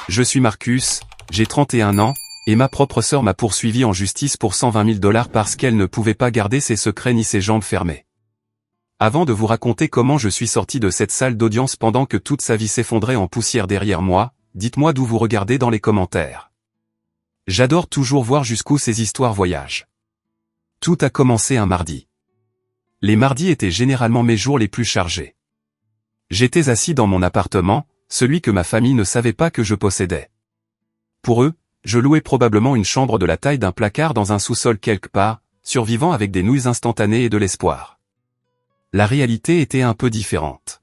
Je suis Marcus, j'ai 31 ans, et ma propre sœur m'a poursuivi en justice pour 120 000 $ parce qu'elle ne pouvait pas garder ses secrets ni ses jambes fermées. Avant de vous raconter comment je suis sorti de cette salle d'audience pendant que toute sa vie s'effondrait en poussière derrière moi, dites-moi d'où vous regardez dans les commentaires. J'adore toujours voir jusqu'où ces histoires voyagent. Tout a commencé un mardi. Les mardis étaient généralement mes jours les plus chargés. J'étais assis dans mon appartement, celui que ma famille ne savait pas que je possédais. Pour eux, je louais probablement une chambre de la taille d'un placard dans un sous-sol quelque part, survivant avec des nouilles instantanées et de l'espoir. La réalité était un peu différente.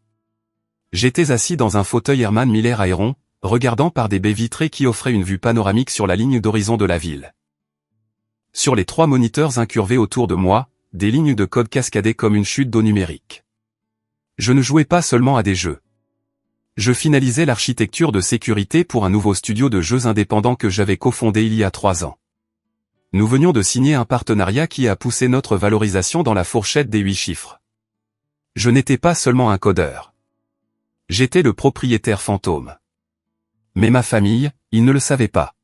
J'étais assis dans un fauteuil Herman Miller Aéron, regardant par des baies vitrées qui offraient une vue panoramique sur la ligne d'horizon de la ville. Sur les 3 moniteurs incurvés autour de moi, des lignes de code cascadaient comme une chute d'eau numérique. Je ne jouais pas seulement à des jeux. Je finalisais l'architecture de sécurité pour un nouveau studio de jeux indépendants que j'avais cofondé il y a 3 ans. Nous venions de signer un partenariat qui a poussé notre valorisation dans la fourchette des 8 chiffres. Je n'étais pas seulement un codeur. J'étais le propriétaire fantôme. Mais ma famille, ils ne le savaient pas.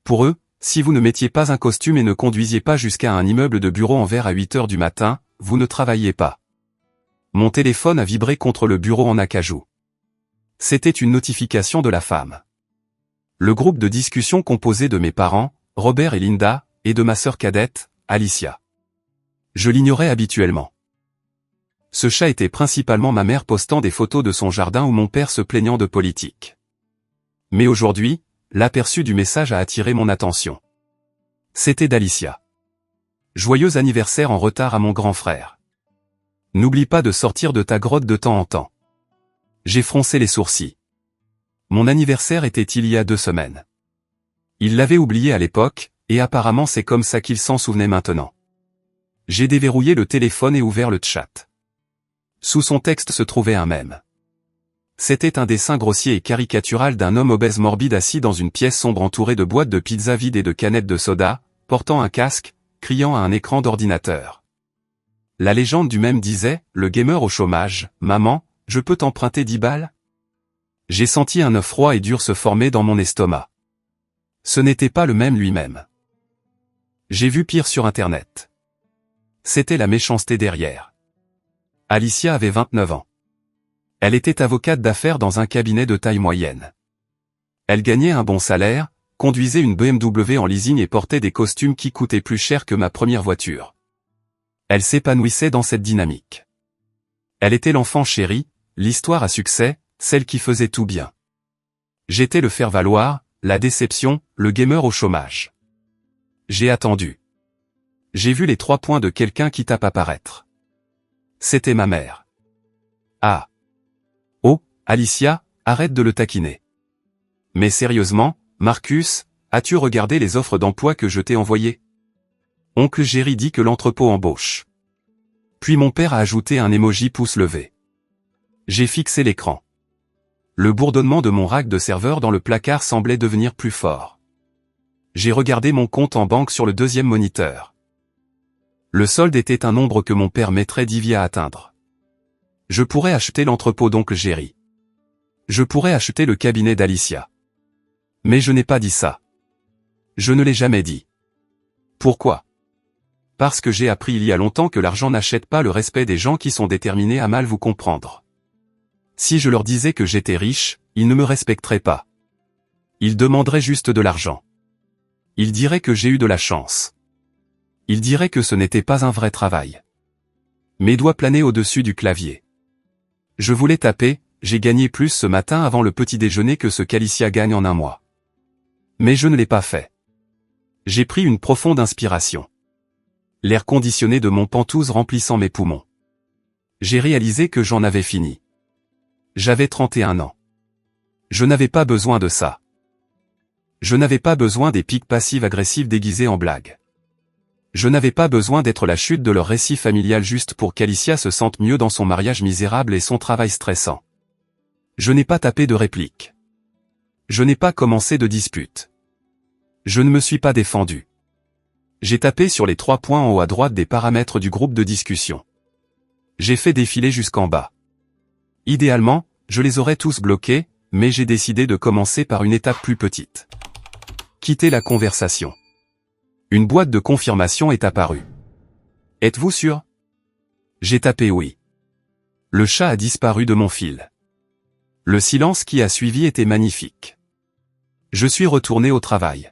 Pour eux, si vous ne mettiez pas un costume et ne conduisiez pas jusqu'à un immeuble de bureau en verre à 8 heures du matin, vous ne travailliez pas. Mon téléphone a vibré contre le bureau en acajou. C'était une notification de la femme. Le groupe de discussion composé de mes parents, Robert et Linda, et de ma sœur cadette, Alicia. Je l'ignorais habituellement. Ce chat était principalement ma mère postant des photos de son jardin ou mon père se plaignant de politique. Mais aujourd'hui, l'aperçu du message a attiré mon attention. C'était d'Alicia. Joyeux anniversaire en retard à mon grand frère. N'oublie pas de sortir de ta grotte de temps en temps. J'ai froncé les sourcils. Mon anniversaire était il y a 2 semaines. Il l'avait oublié à l'époque, et apparemment c'est comme ça qu'il s'en souvenait maintenant. J'ai déverrouillé le téléphone et ouvert le chat. Sous son texte se trouvait un mème. C'était un dessin grossier et caricatural d'un homme obèse morbide assis dans une pièce sombre entourée de boîtes de pizza vides et de canettes de soda, portant un casque, criant à un écran d'ordinateur. La légende du mème disait, le gamer au chômage, maman, je peux t'emprunter 10 balles? J'ai senti un œuf froid et dur se former dans mon estomac. Ce n'était pas le mème lui-même. J'ai vu pire sur Internet. C'était la méchanceté derrière. Alicia avait 29 ans. Elle était avocate d'affaires dans un cabinet de taille moyenne. Elle gagnait un bon salaire, conduisait une BMW en leasing et portait des costumes qui coûtaient plus cher que ma première voiture. Elle s'épanouissait dans cette dynamique. Elle était l'enfant chéri, l'histoire à succès, celle qui faisait tout bien. J'étais le faire-valoir, la déception, le gamer au chômage. J'ai attendu. J'ai vu les 3 points de quelqu'un qui tape apparaître. C'était ma mère. Ah. Oh, Alicia, arrête de le taquiner. Mais sérieusement, Marcus, as-tu regardé les offres d'emploi que je t'ai envoyées? Oncle Jerry dit que l'entrepôt embauche. Puis mon père a ajouté un emoji pouce levé. J'ai fixé l'écran. Le bourdonnement de mon rack de serveur dans le placard semblait devenir plus fort. J'ai regardé mon compte en banque sur le 2e moniteur. Le solde était un nombre que mon père mettrait 10 vies à atteindre. Je pourrais acheter l'entrepôt d'oncle Jerry. Je pourrais acheter le cabinet d'Alicia. Mais je n'ai pas dit ça. Je ne l'ai jamais dit. Pourquoi? Parce que j'ai appris il y a longtemps que l'argent n'achète pas le respect des gens qui sont déterminés à mal vous comprendre. Si je leur disais que j'étais riche, ils ne me respecteraient pas. Ils demanderaient juste de l'argent. Ils diraient que j'ai eu de la chance. Ils diraient que ce n'était pas un vrai travail. Mes doigts planaient au-dessus du clavier. Je voulais taper, j'ai gagné plus ce matin avant le petit déjeuner que ce qu'Alicia gagne en un mois. Mais je ne l'ai pas fait. J'ai pris une profonde inspiration. L'air conditionné de mon Pentouse remplissant mes poumons. J'ai réalisé que j'en avais fini. J'avais 31 ans. Je n'avais pas besoin de ça. Je n'avais pas besoin des piques passives-agressives déguisées en blagues. Je n'avais pas besoin d'être la chute de leur récit familial juste pour qu'Alicia se sente mieux dans son mariage misérable et son travail stressant. Je n'ai pas tapé de réplique. Je n'ai pas commencé de dispute. Je ne me suis pas défendu. J'ai tapé sur les 3 points en haut à droite des paramètres du groupe de discussion. J'ai fait défiler jusqu'en bas. Idéalement, je les aurais tous bloqués, mais j'ai décidé de commencer par une étape plus petite. Quitter la conversation. Une boîte de confirmation est apparue. Êtes-vous sûr? J'ai tapé oui. Le chat a disparu de mon fil. Le silence qui a suivi était magnifique. Je suis retourné au travail.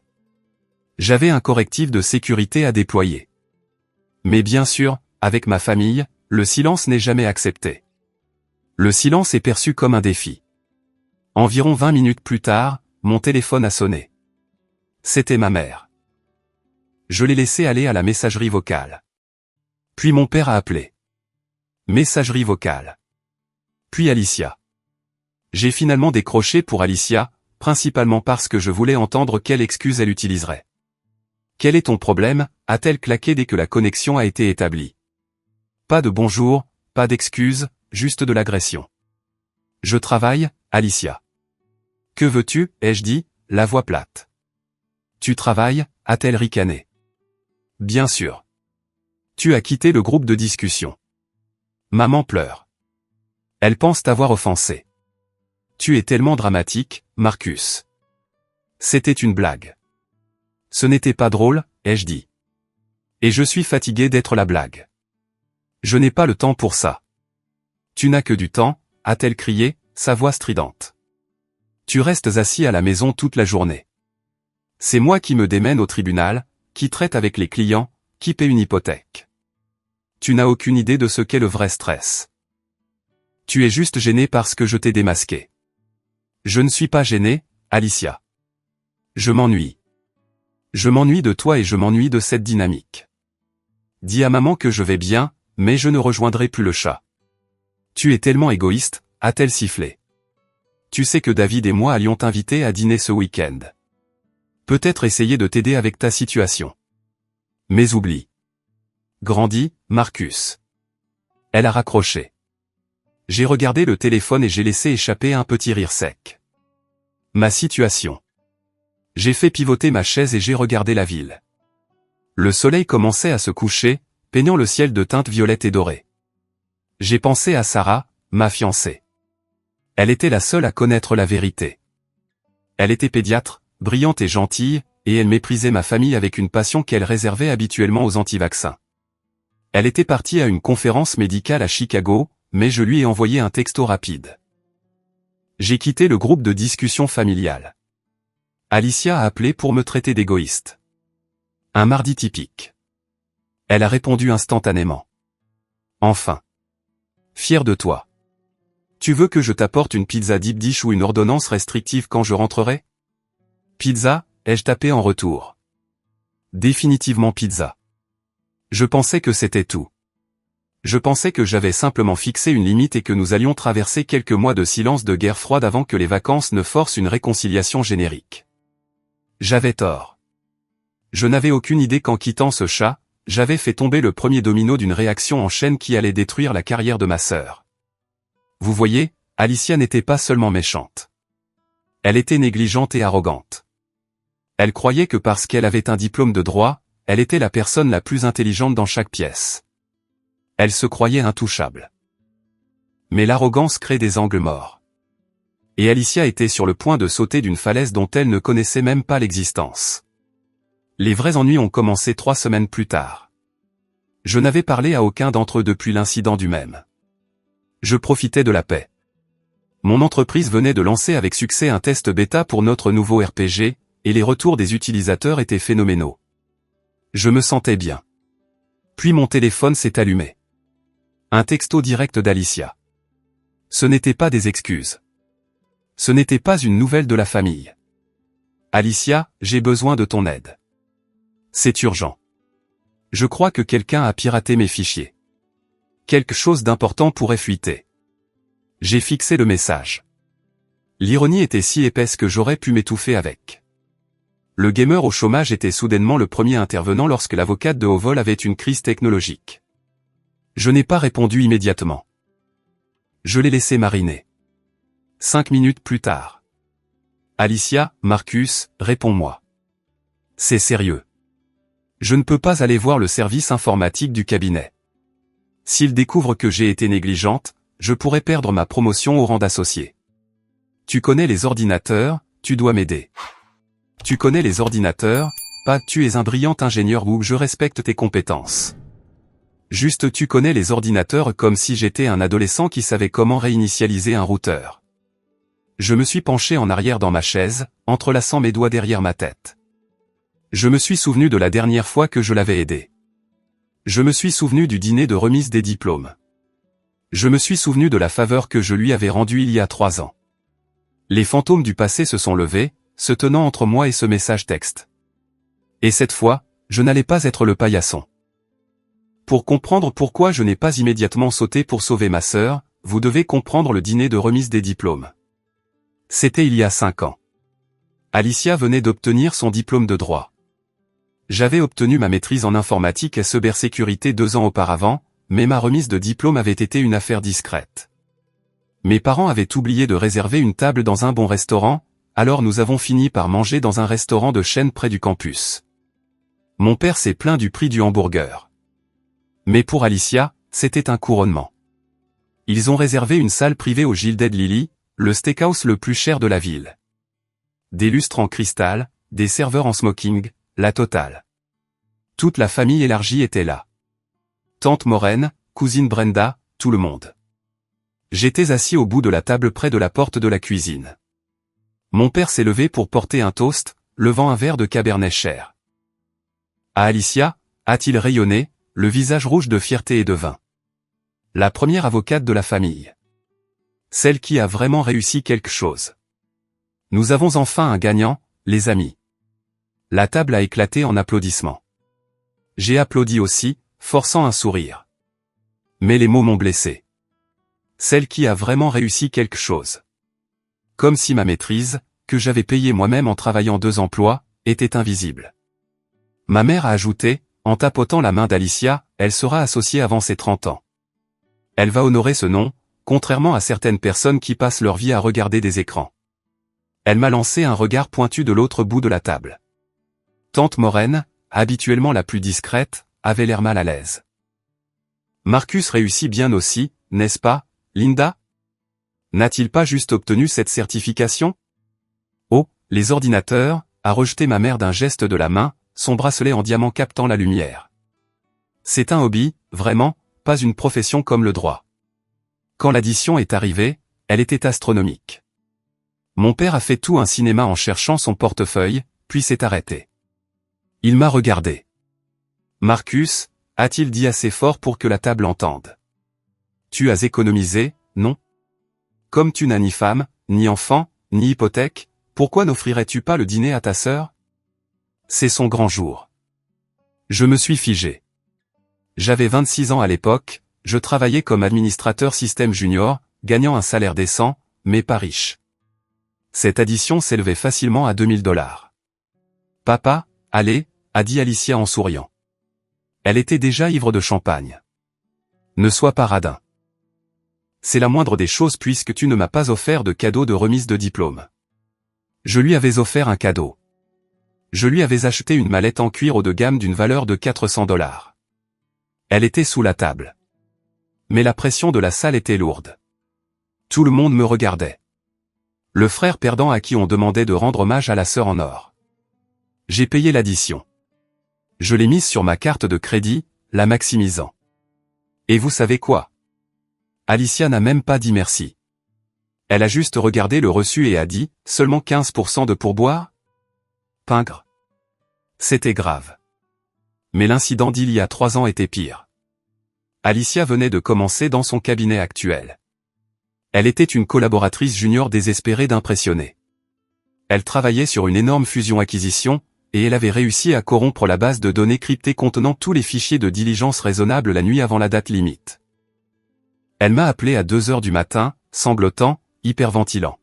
J'avais un correctif de sécurité à déployer. Mais bien sûr, avec ma famille, le silence n'est jamais accepté. Le silence est perçu comme un défi. Environ 20 minutes plus tard, mon téléphone a sonné. C'était ma mère. Je l'ai laissé aller à la messagerie vocale. Puis mon père a appelé. Messagerie vocale. Puis Alicia. J'ai finalement décroché pour Alicia, principalement parce que je voulais entendre quelle excuse elle utiliserait. Quel est ton problème, a-t-elle claqué dès que la connexion a été établie. Pas de bonjour, pas d'excuses, juste de l'agression. Je travaille, Alicia. Que veux-tu, ai-je dit, la voix plate. Tu travailles, a-t-elle ricané. Bien sûr. Tu as quitté le groupe de discussion. Maman pleure. Elle pense t'avoir offensé. Tu es tellement dramatique, Marcus. C'était une blague. Ce n'était pas drôle, ai-je dit. Et je suis fatigué d'être la blague. Je n'ai pas le temps pour ça. Tu n'as que du temps, a-t-elle crié, sa voix stridente. Tu restes assis à la maison toute la journée. C'est moi qui me démène au tribunal, qui traite avec les clients, qui paie une hypothèque. Tu n'as aucune idée de ce qu'est le vrai stress. Tu es juste gêné parce que je t'ai démasqué. Je ne suis pas gêné, Alicia. Je m'ennuie. Je m'ennuie de toi et je m'ennuie de cette dynamique. Dis à maman que je vais bien, mais je ne rejoindrai plus le chat. Tu es tellement égoïste, a-t-elle sifflé. Tu sais que David et moi allions t'inviter à dîner ce week-end. Peut-être essayer de t'aider avec ta situation. Mais oublie. Grandis, Marcus. Elle a raccroché. J'ai regardé le téléphone et j'ai laissé échapper un petit rire sec. Ma situation. J'ai fait pivoter ma chaise et j'ai regardé la ville. Le soleil commençait à se coucher, peignant le ciel de teintes violettes et dorées. J'ai pensé à Sarah, ma fiancée. Elle était la seule à connaître la vérité. Elle était pédiatre, brillante et gentille, et elle méprisait ma famille avec une passion qu'elle réservait habituellement aux anti-vaccins. Elle était partie à une conférence médicale à Chicago, mais je lui ai envoyé un texto rapide. J'ai quitté le groupe de discussion familiale. Alicia a appelé pour me traiter d'égoïste. Un mardi typique. Elle a répondu instantanément. Enfin. Fier de toi. Tu veux que je t'apporte une pizza deep dish ou une ordonnance restrictive quand je rentrerai? Pizza, ai-je tapé en retour. Définitivement pizza. Je pensais que c'était tout. Je pensais que j'avais simplement fixé une limite et que nous allions traverser quelques mois de silence de guerre froide avant que les vacances ne forcent une réconciliation générique. J'avais tort. Je n'avais aucune idée qu'en quittant ce chat, j'avais fait tomber le premier domino d'une réaction en chaîne qui allait détruire la carrière de ma sœur. Vous voyez, Alicia n'était pas seulement méchante. Elle était négligente et arrogante. Elle croyait que parce qu'elle avait un diplôme de droit, elle était la personne la plus intelligente dans chaque pièce. Elle se croyait intouchable. Mais l'arrogance crée des angles morts. Et Alicia était sur le point de sauter d'une falaise dont elle ne connaissait même pas l'existence. Les vrais ennuis ont commencé 3 semaines plus tard. Je n'avais parlé à aucun d'entre eux depuis l'incident du même. Je profitais de la paix. Mon entreprise venait de lancer avec succès un test bêta pour notre nouveau RPG, et les retours des utilisateurs étaient phénoménaux. Je me sentais bien. Puis mon téléphone s'est allumé. Un texto direct d'Alicia. Ce n'était pas des excuses. Ce n'était pas une nouvelle de la famille. Alicia, j'ai besoin de ton aide. C'est urgent. Je crois que quelqu'un a piraté mes fichiers. Quelque chose d'important pourrait fuiter. J'ai fixé le message. L'ironie était si épaisse que j'aurais pu m'étouffer avec. Le gamer au chômage était soudainement le premier intervenant lorsque l'avocate de haut vol avait une crise technologique. Je n'ai pas répondu immédiatement. Je l'ai laissé mariner. 5 minutes plus tard. Alicia, Marcus, réponds-moi. C'est sérieux. Je ne peux pas aller voir le service informatique du cabinet. S'ils découvrent que j'ai été négligente, je pourrais perdre ma promotion au rang d'associé. Tu connais les ordinateurs, tu dois m'aider. Tu connais les ordinateurs, pas tu es un brillant ingénieur ou je respecte tes compétences. Juste tu connais les ordinateurs comme si j'étais un adolescent qui savait comment réinitialiser un routeur. Je me suis penché en arrière dans ma chaise, entrelaçant mes doigts derrière ma tête. Je me suis souvenu de la dernière fois que je l'avais aidé. Je me suis souvenu du dîner de remise des diplômes. Je me suis souvenu de la faveur que je lui avais rendue il y a 3 ans. Les fantômes du passé se sont levés, se tenant entre moi et ce message texte. Et cette fois, je n'allais pas être le paillasson. Pour comprendre pourquoi je n'ai pas immédiatement sauté pour sauver ma sœur, vous devez comprendre le dîner de remise des diplômes. C'était il y a 5 ans. Alicia venait d'obtenir son diplôme de droit. J'avais obtenu ma maîtrise en informatique et cybersécurité 2 ans auparavant, mais ma remise de diplôme avait été une affaire discrète. Mes parents avaient oublié de réserver une table dans un bon restaurant, alors nous avons fini par manger dans un restaurant de chaîne près du campus. Mon père s'est plaint du prix du hamburger. Mais pour Alicia, c'était un couronnement. Ils ont réservé une salle privée au Gilded Lily, le steakhouse le plus cher de la ville. Des lustres en cristal, des serveurs en smoking, la totale. Toute la famille élargie était là. Tante Maureen, cousine Brenda, tout le monde. J'étais assis au bout de la table près de la porte de la cuisine. Mon père s'est levé pour porter un toast, levant un verre de cabernet cher. À Alicia, a-t-il rayonné, le visage rouge de fierté et de vin. La première avocate de la famille. Celle qui a vraiment réussi quelque chose. Nous avons enfin un gagnant, les amis. La table a éclaté en applaudissements. J'ai applaudi aussi, forçant un sourire. Mais les mots m'ont blessé. Celle qui a vraiment réussi quelque chose. Comme si ma maîtrise, que j'avais payée moi-même en travaillant 2 emplois, était invisible. Ma mère a ajouté, en tapotant la main d'Alicia, elle sera associée avant ses 30 ans. Elle va honorer ce nom, contrairement à certaines personnes qui passent leur vie à regarder des écrans. Elle m'a lancé un regard pointu de l'autre bout de la table. Tante Maureen, habituellement la plus discrète, avait l'air mal à l'aise. Marcus réussit bien aussi, n'est-ce pas, Linda? N'a-t-il pas juste obtenu cette certification? Oh, les ordinateurs, a rejeté ma mère d'un geste de la main, son bracelet en diamant captant la lumière. C'est un hobby, vraiment, pas une profession comme le droit. Quand l'addition est arrivée, elle était astronomique. Mon père a fait tout un cinéma en cherchant son portefeuille, puis s'est arrêté. Il m'a regardé. Marcus, a-t-il dit assez fort pour que la table entende. Tu as économisé, non? Comme tu n'as ni femme, ni enfant, ni hypothèque, pourquoi n'offrirais-tu pas le dîner à ta sœur? C'est son grand jour. Je me suis figé. J'avais 26 ans à l'époque, je travaillais comme administrateur système junior, gagnant un salaire décent, mais pas riche. Cette addition s'élevait facilement à $2000. Papa, allez, a dit Alicia en souriant. Elle était déjà ivre de champagne. Ne sois pas radin. C'est la moindre des choses puisque tu ne m'as pas offert de cadeau de remise de diplôme. Je lui avais offert un cadeau. Je lui avais acheté une mallette en cuir haut de gamme d'une valeur de $400. Elle était sous la table. Mais la pression de la salle était lourde. Tout le monde me regardait. Le frère perdant à qui on demandait de rendre hommage à la sœur en or. J'ai payé l'addition. Je l'ai mise sur ma carte de crédit, la maximisant. Et vous savez quoi? Alicia n'a même pas dit merci. Elle a juste regardé le reçu et a dit, seulement 15% de pourboire? Pingre. C'était grave. Mais l'incident d'il y a 3 ans était pire. Alicia venait de commencer dans son cabinet actuel. Elle était une collaboratrice junior désespérée d'impressionner. Elle travaillait sur une énorme fusion-acquisition, et elle avait réussi à corrompre la base de données cryptée contenant tous les fichiers de diligence raisonnable la nuit avant la date limite. Elle m'a appelé à 2 heures du matin, sanglotant, hyperventilant.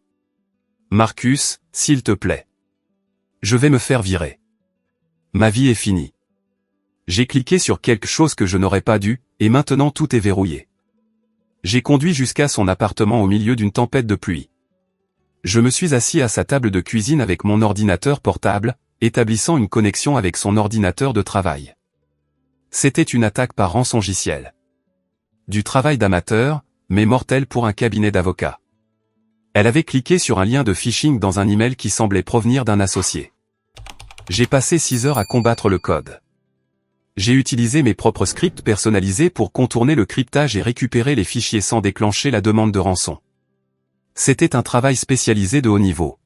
Marcus, s'il te plaît. Je vais me faire virer. Ma vie est finie. J'ai cliqué sur quelque chose que je n'aurais pas dû, et maintenant tout est verrouillé. J'ai conduit jusqu'à son appartement au milieu d'une tempête de pluie. Je me suis assis à sa table de cuisine avec mon ordinateur portable, établissant une connexion avec son ordinateur de travail. C'était une attaque par rançongiciel. Du travail d'amateur, mais mortel pour un cabinet d'avocats. Elle avait cliqué sur un lien de phishing dans un email qui semblait provenir d'un associé. J'ai passé 6 heures à combattre le code. J'ai utilisé mes propres scripts personnalisés pour contourner le cryptage et récupérer les fichiers sans déclencher la demande de rançon. C'était un travail spécialisé de haut niveau.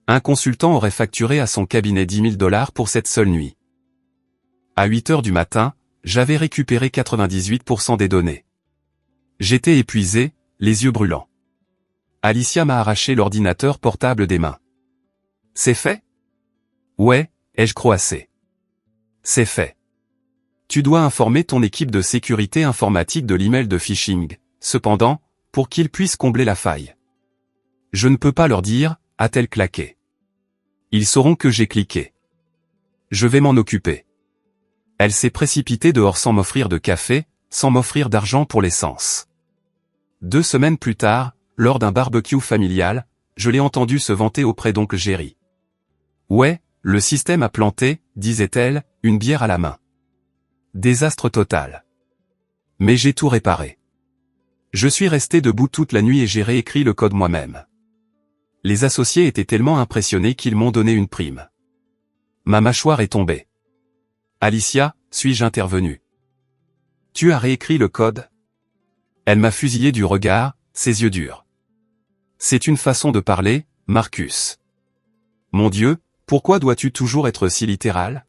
Un consultant aurait facturé à son cabinet 10 000 $ pour cette seule nuit. À 8 heures du matin, j'avais récupéré 98% des données. J'étais épuisé, les yeux brûlants. Alicia m'a arraché l'ordinateur portable des mains. C'est fait? Ouais, ai-je croassé. C'est fait. Tu dois informer ton équipe de sécurité informatique de l'email de phishing, cependant, pour qu'ils puissent combler la faille. Je ne peux pas leur dire, a-t-elle claqué. Ils sauront que j'ai cliqué. Je vais m'en occuper. Elle s'est précipitée dehors sans m'offrir de café, sans m'offrir d'argent pour l'essence. 2 semaines plus tard, lors d'un barbecue familial, je l'ai entendue se vanter auprès d'oncle Jerry. Ouais, le système a planté, disait-elle, une bière à la main. Désastre total. Mais j'ai tout réparé. Je suis resté debout toute la nuit et j'ai réécrit le code moi-même. Les associés étaient tellement impressionnés qu'ils m'ont donné une prime. Ma mâchoire est tombée. Alicia, suis-je intervenu. Tu as réécrit le code? Elle m'a fusillé du regard, ses yeux durs. C'est une façon de parler, Marcus. Mon Dieu, pourquoi dois-tu toujours être si littéral?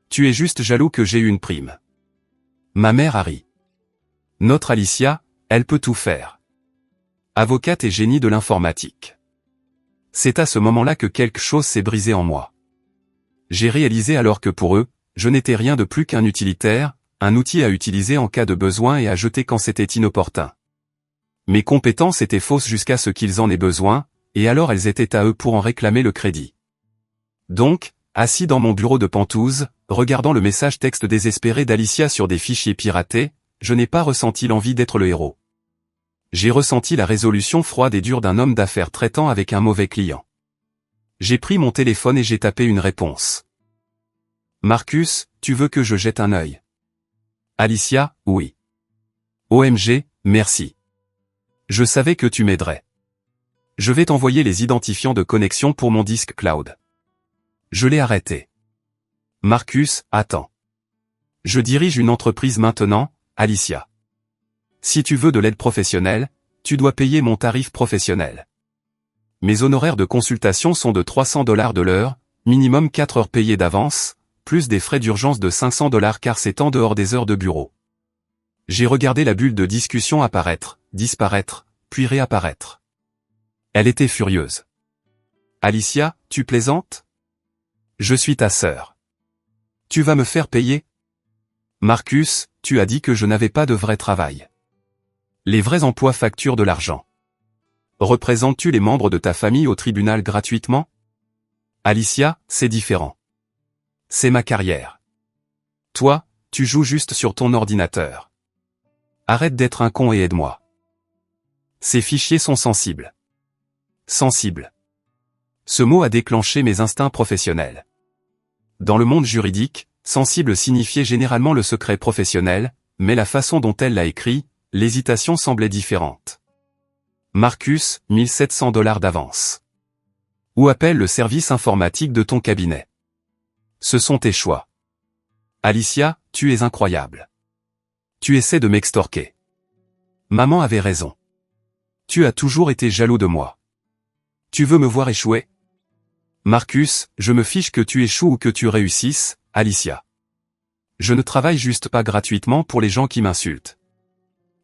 Tu es juste jaloux que j'ai eu une prime. Ma mère a ri. Notre Alicia, elle peut tout faire. Avocate et génie de l'informatique. C'est à ce moment-là que quelque chose s'est brisé en moi. J'ai réalisé alors que pour eux, je n'étais rien de plus qu'un utilitaire, un outil à utiliser en cas de besoin et à jeter quand c'était inopportun. Mes compétences étaient fausses jusqu'à ce qu'ils en aient besoin, et alors elles étaient à eux pour en réclamer le crédit. Donc, assis dans mon bureau de Penthouse, regardant le message texte désespéré d'Alicia sur des fichiers piratés, je n'ai pas ressenti l'envie d'être le héros. J'ai ressenti la résolution froide et dure d'un homme d'affaires traitant avec un mauvais client. J'ai pris mon téléphone et j'ai tapé une réponse. Marcus, tu veux que je jette un œil? Alicia, oui. OMG, merci. Je savais que tu m'aiderais. Je vais t'envoyer les identifiants de connexion pour mon disque cloud. Je l'ai arrêté. Marcus, attends. Je dirige une entreprise maintenant, Alicia. Si tu veux de l'aide professionnelle, tu dois payer mon tarif professionnel. Mes honoraires de consultation sont de 300 $ de l'heure, minimum 4 heures payées d'avance, plus des frais d'urgence de 500 $ car c'est en dehors des heures de bureau. J'ai regardé la bulle de discussion apparaître, disparaître, puis réapparaître. Elle était furieuse. Alicia, tu plaisantes? Je suis ta sœur. Tu vas me faire payer? Marcus, tu as dit que je n'avais pas de vrai travail. Les vrais emplois facturent de l'argent. Représentes-tu les membres de ta famille au tribunal gratuitement? Alicia, c'est différent. C'est ma carrière. Toi, tu joues juste sur ton ordinateur. Arrête d'être un con et aide-moi. Ces fichiers sont sensibles. Sensible. Ce mot a déclenché mes instincts professionnels. Dans le monde juridique, sensible signifiait généralement le secret professionnel, mais la façon dont elle l'a écrit, l'hésitation semblait différente. Marcus, 1700 $ d'avance. Ou appelle le service informatique de ton cabinet. Ce sont tes choix. Alicia, tu es incroyable. Tu essaies de m'extorquer. Maman avait raison. Tu as toujours été jaloux de moi. Tu veux me voir échouer? Marcus, je me fiche que tu échoues ou que tu réussisses, Alicia. Je ne travaille juste pas gratuitement pour les gens qui m'insultent.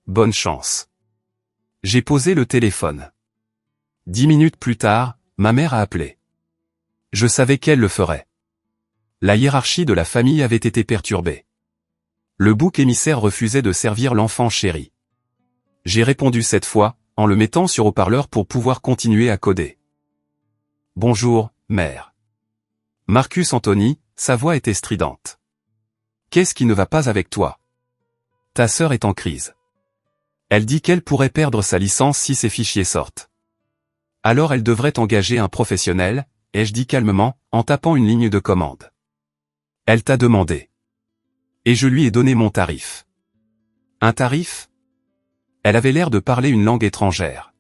Bonne chance. J'ai posé le téléphone. 10 minutes plus tard, ma mère a appelé. Je savais qu'elle le ferait. La hiérarchie de la famille avait été perturbée. Le bouc émissaire refusait de servir l'enfant chéri. J'ai répondu cette fois, en le mettant sur haut-parleur pour pouvoir continuer à coder. Bonjour, mère. Marcus Anthony, sa voix était stridente. Qu'est-ce qui ne va pas avec toi? Ta sœur est en crise. Elle dit qu'elle pourrait perdre sa licence si ses fichiers sortent. Alors elle devrait engager un professionnel, ai-je dit calmement, en tapant une ligne de commande. Elle t'a demandé. Et je lui ai donné mon tarif. Un tarif? Elle avait l'air de parler une langue étrangère.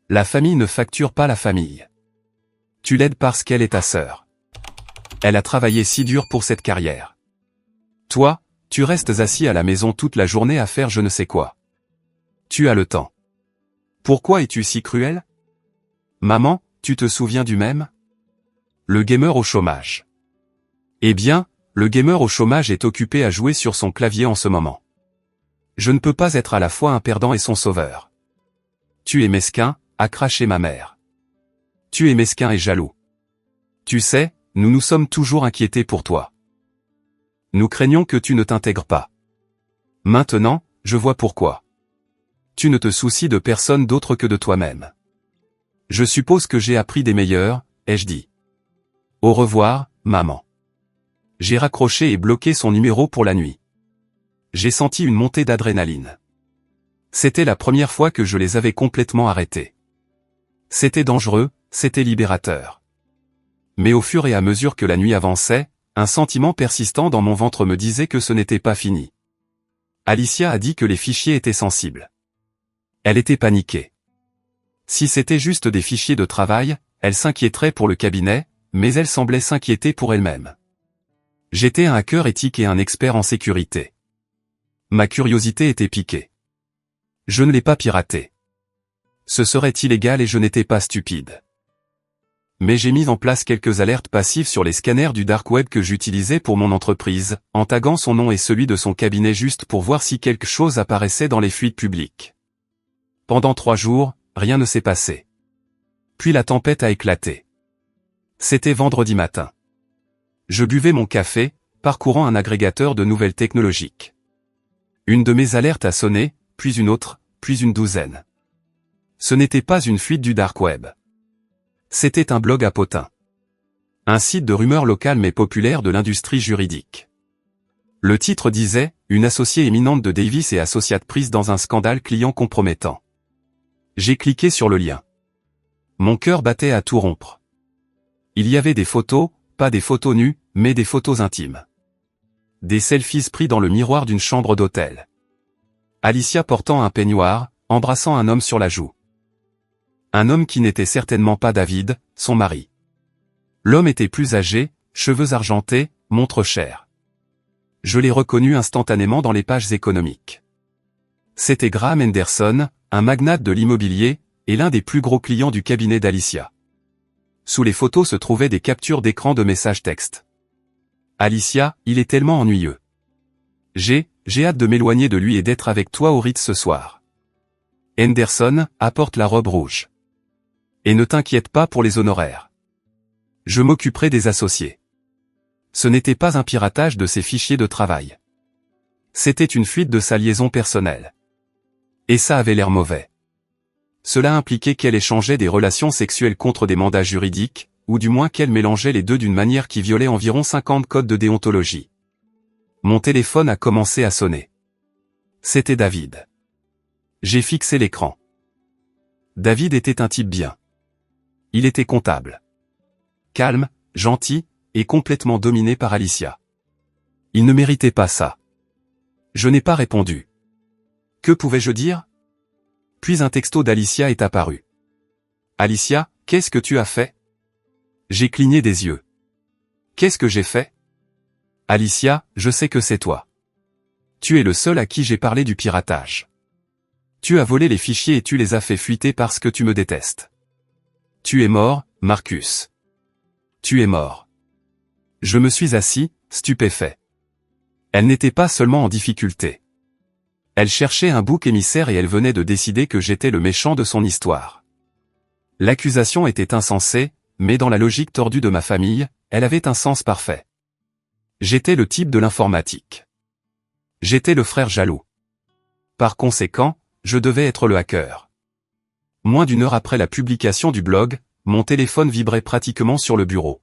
La famille ne facture pas la famille. Tu l'aides parce qu'elle est ta sœur. Elle a travaillé si dur pour cette carrière. Toi, tu restes assis à la maison toute la journée à faire je ne sais quoi. Tu as le temps. Pourquoi es-tu si cruel? Maman, tu te souviens du mème? Le gamer au chômage. Eh bien, le gamer au chômage est occupé à jouer sur son clavier en ce moment. Je ne peux pas être à la fois un perdant et son sauveur. Tu es mesquin, a craché ma mère. Tu es mesquin et jaloux. Tu sais, nous nous sommes toujours inquiétés pour toi. Nous craignons que tu ne t'intègres pas. Maintenant, je vois pourquoi. Tu ne te soucies de personne d'autre que de toi-même. Je suppose que j'ai appris des meilleurs, ai-je dit. Au revoir, maman. J'ai raccroché et bloqué son numéro pour la nuit. J'ai senti une montée d'adrénaline. C'était la première fois que je les avais complètement arrêtés. C'était dangereux, c'était libérateur. Mais au fur et à mesure que la nuit avançait, un sentiment persistant dans mon ventre me disait que ce n'était pas fini. Alicia a dit que les fichiers étaient sensibles. Elle était paniquée. Si c'était juste des fichiers de travail, elle s'inquiéterait pour le cabinet, mais elle semblait s'inquiéter pour elle-même. J'étais un hacker éthique et un expert en sécurité. Ma curiosité était piquée. Je ne l'ai pas piraté. Ce serait illégal et je n'étais pas stupide. Mais j'ai mis en place quelques alertes passives sur les scanners du dark web que j'utilisais pour mon entreprise, en taguant son nom et celui de son cabinet juste pour voir si quelque chose apparaissait dans les fuites publiques. Pendant 3 jours, rien ne s'est passé. Puis la tempête a éclaté. C'était vendredi matin. Je buvais mon café, parcourant un agrégateur de nouvelles technologiques. Une de mes alertes a sonné, puis une autre, puis une douzaine. Ce n'était pas une fuite du dark web. C'était un blog à potins. Un site de rumeurs locales mais populaire de l'industrie juridique. Le titre disait « Une associée éminente de Davis et Associates prise dans un scandale client compromettant ». J'ai cliqué sur le lien. Mon cœur battait à tout rompre. Il y avait des photos, pas des photos nues, mais des photos intimes. Des selfies pris dans le miroir d'une chambre d'hôtel. Alicia portant un peignoir, embrassant un homme sur la joue. Un homme qui n'était certainement pas David, son mari. L'homme était plus âgé, cheveux argentés, montre chère. Je l'ai reconnu instantanément dans les pages économiques. C'était Graham Henderson, un magnate de l'immobilier, et l'un des plus gros clients du cabinet d'Alicia. Sous les photos se trouvaient des captures d'écran de messages textes. Alicia, il est tellement ennuyeux. J'ai hâte de m'éloigner de lui et d'être avec toi au Ritz ce soir. Henderson, apporte la robe rouge. Et ne t'inquiète pas pour les honoraires. Je m'occuperai des associés. Ce n'était pas un piratage de ses fichiers de travail. C'était une fuite de sa liaison personnelle. Et ça avait l'air mauvais. Cela impliquait qu'elle échangeait des relations sexuelles contre des mandats juridiques, ou du moins qu'elle mélangeait les deux d'une manière qui violait environ 50 codes de déontologie. Mon téléphone a commencé à sonner. C'était David. J'ai fixé l'écran. David était un type bien. Il était comptable. Calme, gentil, et complètement dominé par Alicia. Il ne méritait pas ça. Je n'ai pas répondu. Que pouvais-je dire? Puis un texto d'Alicia est apparu. Alicia, qu'est-ce que tu as fait? J'ai cligné des yeux. Qu'est-ce que j'ai fait? Alicia, je sais que c'est toi. Tu es le seul à qui j'ai parlé du piratage. Tu as volé les fichiers et tu les as fait fuiter parce que tu me détestes. Tu es mort, Marcus. Tu es mort. Je me suis assis, stupéfait. Elle n'était pas seulement en difficulté. Elle cherchait un bouc émissaire et elle venait de décider que j'étais le méchant de son histoire. L'accusation était insensée, mais dans la logique tordue de ma famille, elle avait un sens parfait. J'étais le type de l'informatique. J'étais le frère jaloux. Par conséquent, je devais être le hacker. Moins d'une heure après la publication du blog, mon téléphone vibrait pratiquement sur le bureau.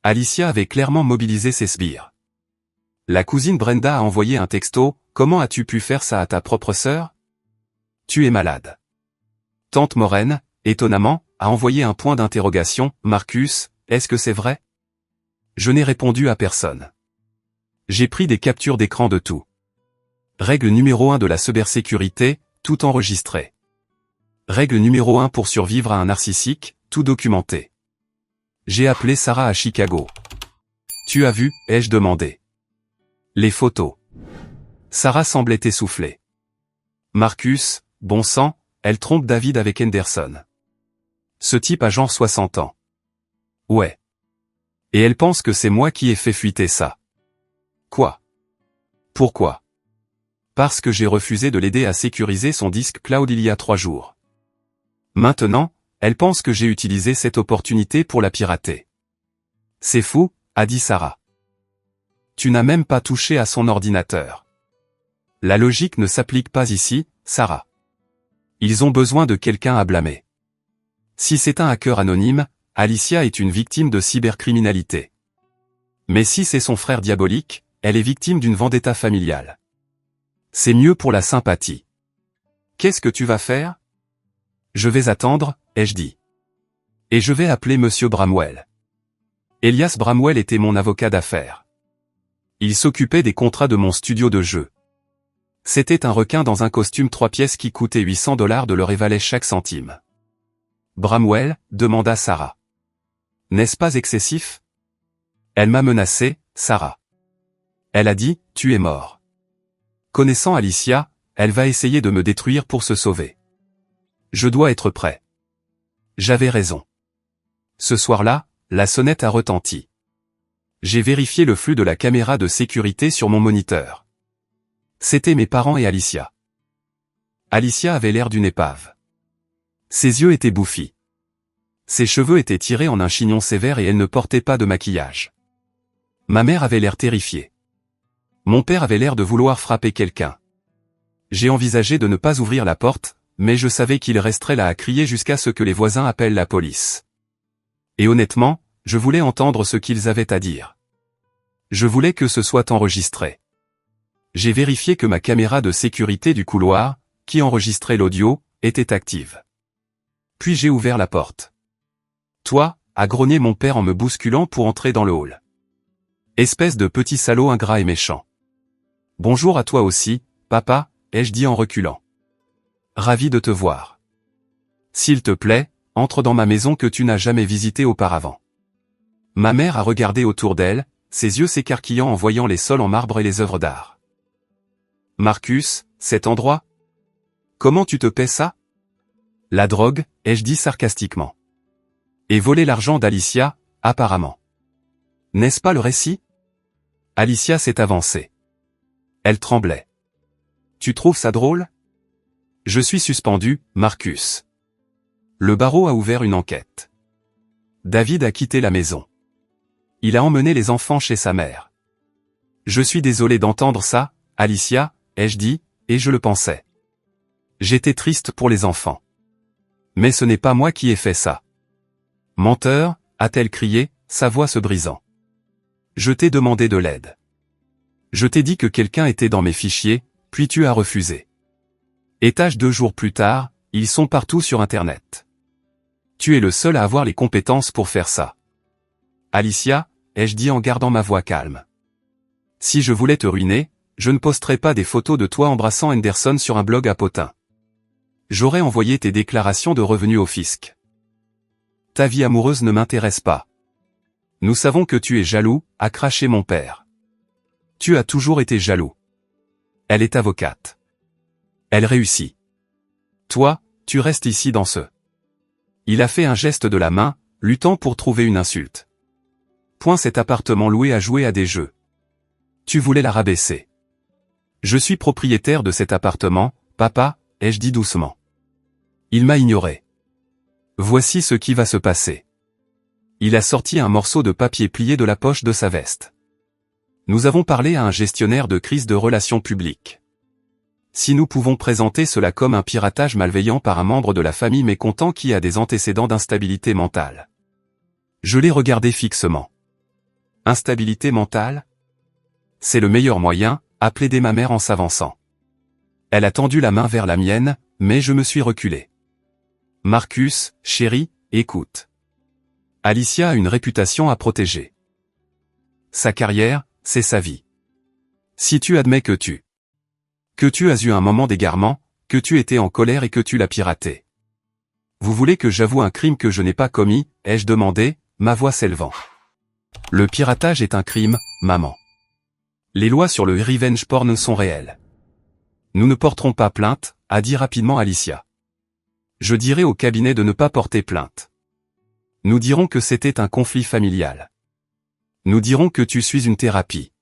Alicia avait clairement mobilisé ses sbires. La cousine Brenda a envoyé un texto, « Comment as-tu pu faire ça à ta propre sœur? Tu es malade. » Tante Maureen, étonnamment, a envoyé un point d'interrogation, « Marcus, est-ce que c'est vrai? » Je n'ai répondu à personne. J'ai pris des captures d'écran de tout. Règle numéro 1 de la cybersécurité, tout enregistré. Règle numéro 1 pour survivre à un narcissique, tout documenter. J'ai appelé Sarah à Chicago. Tu as vu, ai-je demandé. Les photos. Sarah semblait essoufflée. Marcus, bon sang, elle trompe David avec Henderson. Ce type a genre 60 ans. Ouais. Et elle pense que c'est moi qui ai fait fuiter ça. Quoi? Pourquoi? Parce que j'ai refusé de l'aider à sécuriser son disque cloud il y a 3 jours. Maintenant, elle pense que j'ai utilisé cette opportunité pour la pirater. C'est fou, a dit Sarah. Tu n'as même pas touché à son ordinateur. La logique ne s'applique pas ici, Sarah. Ils ont besoin de quelqu'un à blâmer. Si c'est un hacker anonyme, Alicia est une victime de cybercriminalité. Mais si c'est son frère diabolique, elle est victime d'une vendetta familiale. C'est mieux pour la sympathie. Qu'est-ce que tu vas faire? Je vais attendre, ai-je dit. Et je vais appeler Monsieur Bramwell. Elias Bramwell était mon avocat d'affaires. Il s'occupait des contrats de mon studio de jeu. C'était un requin dans un costume 3 pièces qui coûtait $800 de leur et valait chaque centime. Bramwell, demanda Sarah. N'est-ce pas excessif? Elle m'a menacé, Sarah. Elle a dit, tu es mort. Connaissant Alicia, elle va essayer de me détruire pour se sauver. Je dois être prêt. J'avais raison. Ce soir-là, la sonnette a retenti. J'ai vérifié le flux de la caméra de sécurité sur mon moniteur. C'étaient mes parents et Alicia. Alicia avait l'air d'une épave. Ses yeux étaient bouffis. Ses cheveux étaient tirés en un chignon sévère et elle ne portait pas de maquillage. Ma mère avait l'air terrifiée. Mon père avait l'air de vouloir frapper quelqu'un. J'ai envisagé de ne pas ouvrir la porte, mais je savais qu'il resterait là à crier jusqu'à ce que les voisins appellent la police. Et honnêtement, je voulais entendre ce qu'ils avaient à dire. Je voulais que ce soit enregistré. J'ai vérifié que ma caméra de sécurité du couloir, qui enregistrait l'audio, était active. Puis j'ai ouvert la porte. Toi, a grogné mon père en me bousculant pour entrer dans le hall. Espèce de petit salaud ingrat et méchant. Bonjour à toi aussi, papa, ai-je dit en reculant. Ravi de te voir. S'il te plaît, entre dans ma maison que tu n'as jamais visitée auparavant. Ma mère a regardé autour d'elle, ses yeux s'écarquillant en voyant les sols en marbre et les œuvres d'art. Marcus, cet endroit? Comment tu te paies ça? La drogue, ai-je dit sarcastiquement. Et voler l'argent d'Alicia, apparemment. N'est-ce pas le récit? Alicia s'est avancée. Elle tremblait. Tu trouves ça drôle? Je suis suspendu, Marcus. Le barreau a ouvert une enquête. David a quitté la maison. Il a emmené les enfants chez sa mère. Je suis désolé d'entendre ça, Alicia, ai-je dit, et je le pensais. J'étais triste pour les enfants. Mais ce n'est pas moi qui ai fait ça. Menteur, a-t-elle crié, sa voix se brisant. Je t'ai demandé de l'aide. Je t'ai dit que quelqu'un était dans mes fichiers, puis tu as refusé. Étage 2 jours plus tard, ils sont partout sur Internet. Tu es le seul à avoir les compétences pour faire ça. Alicia, ai-je dit en gardant ma voix calme. Si je voulais te ruiner, je ne posterais pas des photos de toi embrassant Henderson sur un blog à potins. J'aurais envoyé tes déclarations de revenus au fisc. Ta vie amoureuse ne m'intéresse pas. Nous savons que tu es jaloux, a craché mon père. Tu as toujours été jaloux. Elle est avocate. Elle réussit. Toi, tu restes ici dans ce. Il a fait un geste de la main, luttant pour trouver une insulte. Point cet appartement loué à jouer à des jeux. Tu voulais la rabaisser. Je suis propriétaire de cet appartement, papa, ai-je dit doucement. Il m'a ignoré. Voici ce qui va se passer. Il a sorti un morceau de papier plié de la poche de sa veste. Nous avons parlé à un gestionnaire de crise de relations publiques. Si nous pouvons présenter cela comme un piratage malveillant par un membre de la famille mécontent qui a des antécédents d'instabilité mentale. Je l'ai regardé fixement. Instabilité mentale? C'est le meilleur moyen, a plaidé ma mère en s'avançant. Elle a tendu la main vers la mienne, mais je me suis reculé. Marcus, chéri, écoute. Alicia a une réputation à protéger. Sa carrière, c'est sa vie. Si tu admets que tu as eu un moment d'égarement, que tu étais en colère et que tu l'as piraté. Vous voulez que j'avoue un crime que je n'ai pas commis, ai-je demandé, ma voix s'élevant. Le piratage est un crime, maman. Les lois sur le revenge porn sont réelles. Nous ne porterons pas plainte, a dit rapidement Alicia. Je dirai au cabinet de ne pas porter plainte. Nous dirons que c'était un conflit familial. Nous dirons que tu suis une thérapie.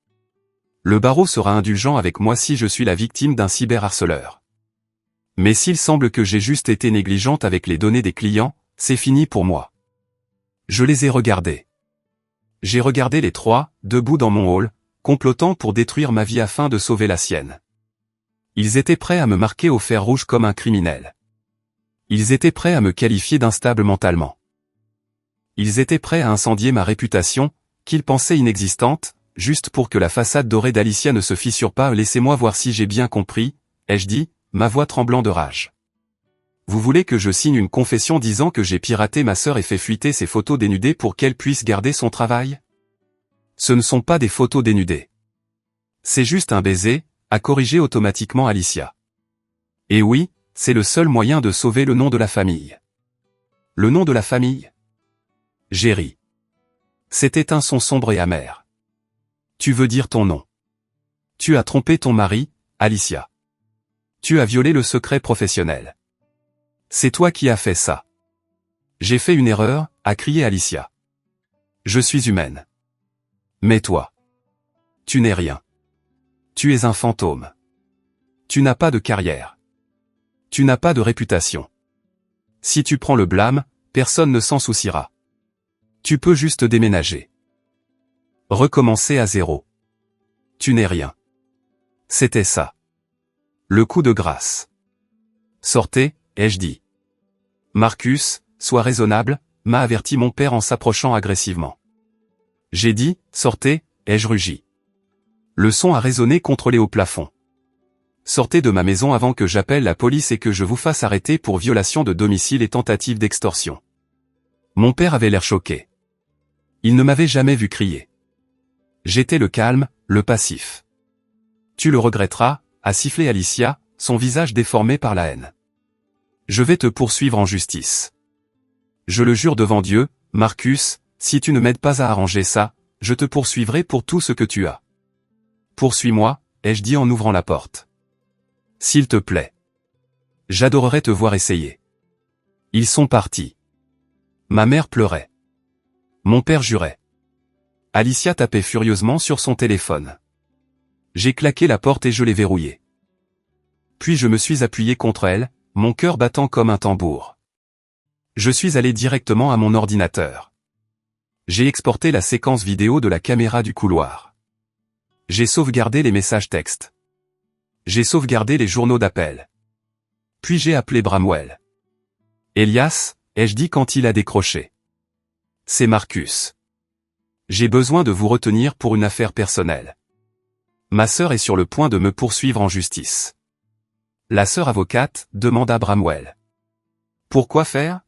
Le barreau sera indulgent avec moi si je suis la victime d'un cyberharceleur. Mais s'il semble que j'ai juste été négligente avec les données des clients, c'est fini pour moi. Je les ai regardés. J'ai regardé les trois, debout dans mon hall, complotant pour détruire ma vie afin de sauver la sienne. Ils étaient prêts à me marquer au fer rouge comme un criminel. Ils étaient prêts à me qualifier d'instable mentalement. Ils étaient prêts à incendier ma réputation, qu'ils pensaient inexistante, juste pour que la façade dorée d'Alicia ne se fissure pas. Laissez-moi voir si j'ai bien compris, ai-je dit, ma voix tremblant de rage. Vous voulez que je signe une confession disant que j'ai piraté ma sœur et fait fuiter ses photos dénudées pour qu'elle puisse garder son travail? Ce ne sont pas des photos dénudées. C'est juste un baiser, a corrigé automatiquement Alicia. Et oui, c'est le seul moyen de sauver le nom de la famille. Le nom de la famille? J'ai ri. C'était un son sombre et amer. Tu veux dire ton nom. Tu as trompé ton mari, Alicia. Tu as violé le secret professionnel. C'est toi qui as fait ça. J'ai fait une erreur, a crié Alicia. Je suis humaine. Mais toi. Tu n'es rien. Tu es un fantôme. Tu n'as pas de carrière. Tu n'as pas de réputation. Si tu prends le blâme, personne ne s'en souciera. Tu peux juste déménager. Recommencer à zéro. Tu n'es rien. C'était ça. Le coup de grâce. Sortez, ai-je dit. Marcus, sois raisonnable, m'a averti mon père en s'approchant agressivement. J'ai dit, sortez, ai-je rugi. Le son a résonné contre les hauts plafonds. Sortez de ma maison avant que j'appelle la police et que je vous fasse arrêter pour violation de domicile et tentative d'extorsion. Mon père avait l'air choqué. Il ne m'avait jamais vu crier. J'étais le calme, le passif. Tu le regretteras, a sifflé Alicia, son visage déformé par la haine. Je vais te poursuivre en justice. Je le jure devant Dieu, Marcus, si tu ne m'aides pas à arranger ça, je te poursuivrai pour tout ce que tu as. Poursuis-moi, ai-je dit en ouvrant la porte. S'il te plaît. J'adorerais te voir essayer. Ils sont partis. Ma mère pleurait. Mon père jurait. Alicia tapait furieusement sur son téléphone. J'ai claqué la porte et je l'ai verrouillée. Puis je me suis appuyé contre elle, mon cœur battant comme un tambour. Je suis allé directement à mon ordinateur. J'ai exporté la séquence vidéo de la caméra du couloir. J'ai sauvegardé les messages textes. J'ai sauvegardé les journaux d'appel. Puis j'ai appelé Bramwell. Elias, ai-je dit quand il a décroché. C'est Marcus. J'ai besoin de vous retenir pour une affaire personnelle. Ma sœur est sur le point de me poursuivre en justice. La sœur avocate, demanda Bramwell. Pourquoi faire?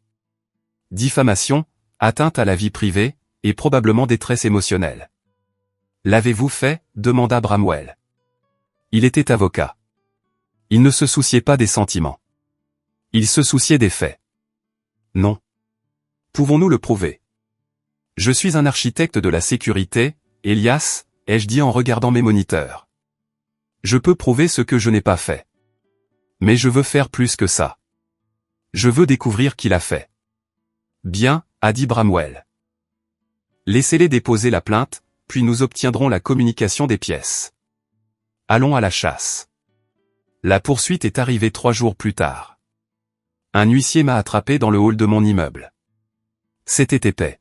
Diffamation, atteinte à la vie privée, et probablement détresse émotionnelle. L'avez-vous fait? Demanda Bramwell. Il était avocat. Il ne se souciait pas des sentiments. Il se souciait des faits. Non. Pouvons-nous le prouver? Je suis un architecte de la sécurité, Elias, ai-je dit en regardant mes moniteurs. Je peux prouver ce que je n'ai pas fait. Mais je veux faire plus que ça. Je veux découvrir qui l'a fait. Bien, a dit Bramwell. Laissez-les déposer la plainte, puis nous obtiendrons la communication des pièces. Allons à la chasse. La poursuite est arrivée 3 jours plus tard. Un huissier m'a attrapé dans le hall de mon immeuble. C'était épais.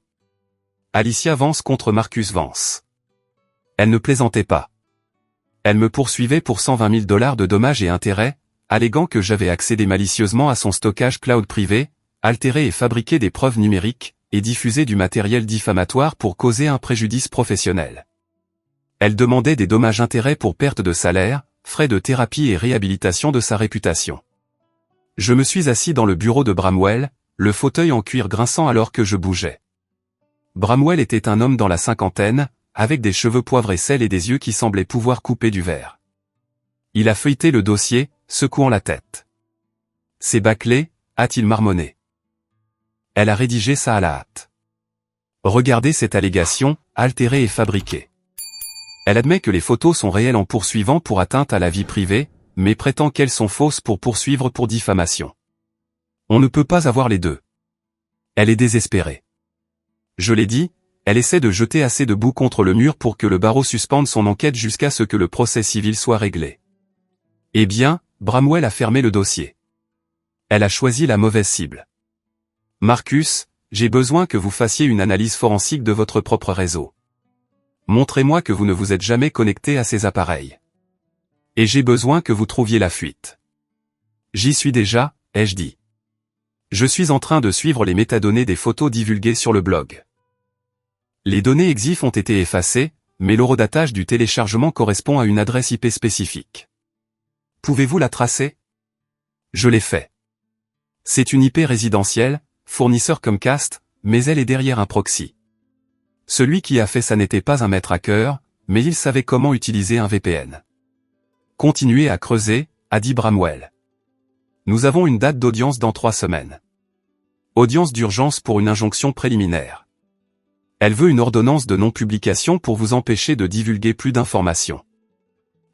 Alicia Vance contre Marcus Vance. Elle ne plaisantait pas. Elle me poursuivait pour 120 000 $ de dommages et intérêts, alléguant que j'avais accédé malicieusement à son stockage cloud privé, altéré et fabriqué des preuves numériques, et diffusé du matériel diffamatoire pour causer un préjudice professionnel. Elle demandait des dommages-intérêts pour perte de salaire, frais de thérapie et réhabilitation de sa réputation. Je me suis assis dans le bureau de Bramwell, le fauteuil en cuir grinçant alors que je bougeais. Bramwell était un homme dans la cinquantaine, avec des cheveux poivre et sel et des yeux qui semblaient pouvoir couper du verre. Il a feuilleté le dossier, secouant la tête. C'est bâclé, a-t-il marmonné. Elle a rédigé ça à la hâte. Regardez cette allégation, altérée et fabriquée. Elle admet que les photos sont réelles en poursuivant pour atteinte à la vie privée, mais prétend qu'elles sont fausses pour poursuivre pour diffamation. On ne peut pas avoir les deux. Elle est désespérée. Je l'ai dit, elle essaie de jeter assez de boue contre le mur pour que le barreau suspende son enquête jusqu'à ce que le procès civil soit réglé. Eh bien, Bramwell a fermé le dossier. Elle a choisi la mauvaise cible. Marcus, j'ai besoin que vous fassiez une analyse forensique de votre propre réseau. Montrez-moi que vous ne vous êtes jamais connecté à ces appareils. Et j'ai besoin que vous trouviez la fuite. J'y suis déjà, ai-je dit. Je suis en train de suivre les métadonnées des photos divulguées sur le blog. Les données EXIF ont été effacées, mais l'horodatage du téléchargement correspond à une adresse IP spécifique. Pouvez-vous la tracer? Je l'ai fait. C'est une IP résidentielle, fournisseur Comcast, mais elle est derrière un proxy. Celui qui a fait ça n'était pas un maître hacker, mais il savait comment utiliser un VPN. Continuez à creuser, a dit Bramwell. Nous avons une date d'audience dans 3 semaines. Audience d'urgence pour une injonction préliminaire. Elle veut une ordonnance de non-publication pour vous empêcher de divulguer plus d'informations.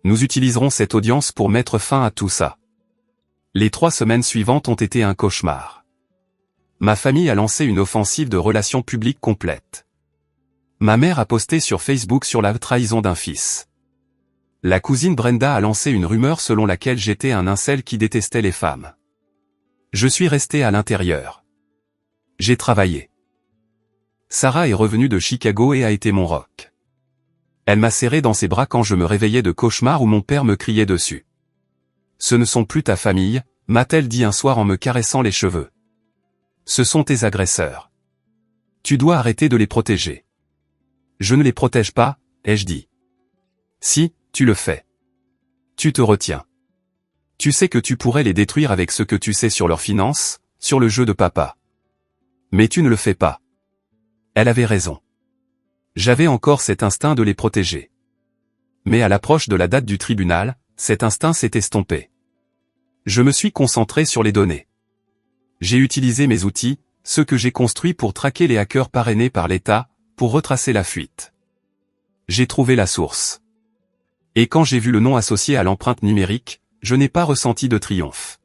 Nous utiliserons cette audience pour mettre fin à tout ça. Les 3 semaines suivantes ont été un cauchemar. Ma famille a lancé une offensive de relations publiques complète. Ma mère a posté sur Facebook sur la trahison d'un fils. La cousine Brenda a lancé une rumeur selon laquelle j'étais un incel qui détestait les femmes. Je suis resté à l'intérieur. J'ai travaillé. Sarah est revenue de Chicago et a été mon rock. Elle m'a serré dans ses bras quand je me réveillais de cauchemars où mon père me criait dessus. Ce ne sont plus ta famille, m'a-t-elle dit un soir en me caressant les cheveux. Ce sont tes agresseurs. Tu dois arrêter de les protéger. Je ne les protège pas, ai-je dit. Si, tu le fais. Tu te retiens. Tu sais que tu pourrais les détruire avec ce que tu sais sur leurs finances, sur le jeu de papa. Mais tu ne le fais pas. Elle avait raison. J'avais encore cet instinct de les protéger. Mais à l'approche de la date du tribunal, cet instinct s'est estompé. Je me suis concentré sur les données. J'ai utilisé mes outils, ceux que j'ai construits pour traquer les hackers parrainés par l'État, pour retracer la fuite. J'ai trouvé la source. Et quand j'ai vu le nom associé à l'empreinte numérique, je n'ai pas ressenti de triomphe.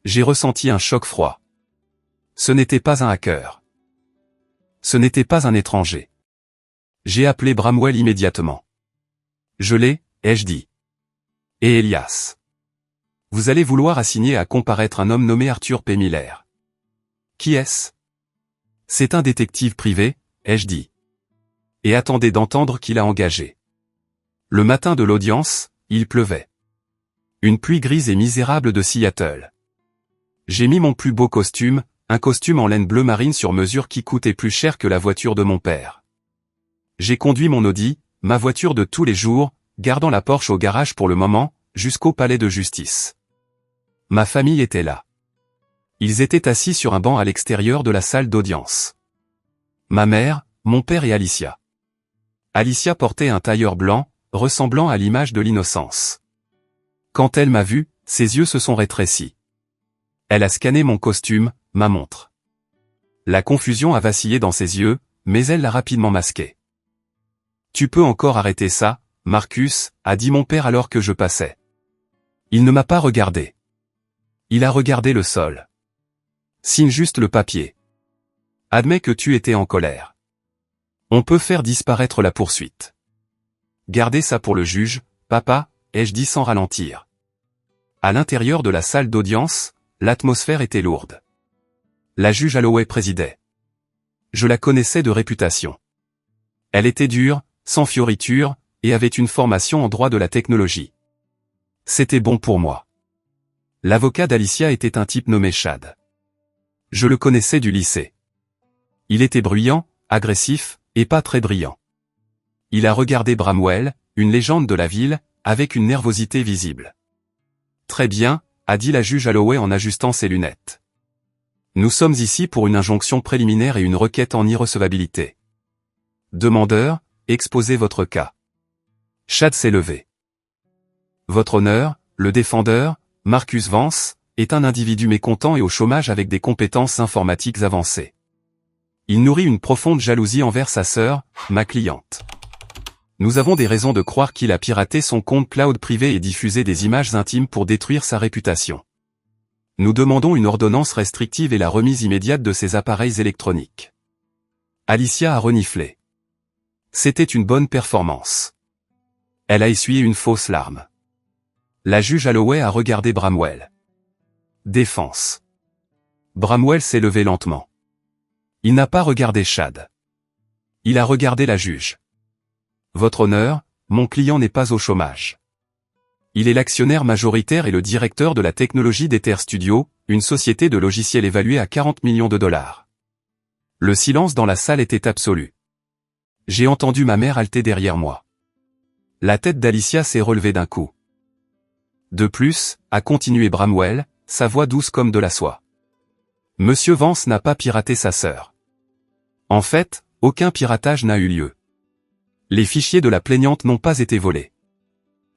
J'ai ressenti un choc froid. Ce n'était pas un hacker. Ce n'était pas un étranger. J'ai appelé Bramwell immédiatement. Je l'ai, ai-je dit. Et Elias. Vous allez vouloir assigner à comparaître un homme nommé Arthur P. Miller. Qui est-ce? C'est un détective privé, ai-je dit. Et attendez d'entendre qui l'a engagé. Le matin de l'audience, il pleuvait. Une pluie grise et misérable de Seattle. J'ai mis mon plus beau costume, un costume en laine bleu marine sur mesure qui coûtait plus cher que la voiture de mon père. J'ai conduit mon Audi, ma voiture de tous les jours, gardant la Porsche au garage pour le moment, jusqu'au palais de justice. Ma famille était là. Ils étaient assis sur un banc à l'extérieur de la salle d'audience. Ma mère, mon père et Alicia. Alicia portait un tailleur blanc, ressemblant à l'image de l'innocence. Quand elle m'a vu, ses yeux se sont rétrécis. Elle a scanné mon costume, ma montre. La confusion a vacillé dans ses yeux, mais elle l'a rapidement masqué. Tu peux encore arrêter ça, Marcus, a dit mon père alors que je passais. Il ne m'a pas regardé. Il a regardé le sol. Signe juste le papier. Admets que tu étais en colère. On peut faire disparaître la poursuite. Gardez ça pour le juge, papa, ai-je dit sans ralentir. À l'intérieur de la salle d'audience, l'atmosphère était lourde. La juge Holloway présidait. Je la connaissais de réputation. Elle était dure, sans fioriture, et avait une formation en droit de la technologie. C'était bon pour moi. L'avocat d'Alicia était un type nommé Chad. Je le connaissais du lycée. Il était bruyant, agressif, et pas très brillant. Il a regardé Bramwell, une légende de la ville, avec une nervosité visible. Très bien, a dit la juge Holloway en ajustant ses lunettes. Nous sommes ici pour une injonction préliminaire et une requête en irrecevabilité. Demandeur, exposez votre cas. Chad s'est levé. Votre honneur, le défendeur, Marcus Vance, est un individu mécontent et au chômage avec des compétences informatiques avancées. Il nourrit une profonde jalousie envers sa sœur, ma cliente. Nous avons des raisons de croire qu'il a piraté son compte cloud privé et diffusé des images intimes pour détruire sa réputation. Nous demandons une ordonnance restrictive et la remise immédiate de ses appareils électroniques. Alicia a reniflé. C'était une bonne performance. Elle a essuyé une fausse larme. La juge Holloway a regardé Bramwell. Défense. Bramwell s'est levé lentement. Il n'a pas regardé Chad. Il a regardé la juge. Votre honneur, mon client n'est pas au chômage. Il est l'actionnaire majoritaire et le directeur de la technologie d'Ether Studio, une société de logiciels évaluée à 40 millions de dollars. Le silence dans la salle était absolu. J'ai entendu ma mère halter derrière moi. La tête d'Alicia s'est relevée d'un coup. De plus, a continué Bramwell, sa voix douce comme de la soie. Monsieur Vance n'a pas piraté sa sœur. En fait, aucun piratage n'a eu lieu. Les fichiers de la plaignante n'ont pas été volés.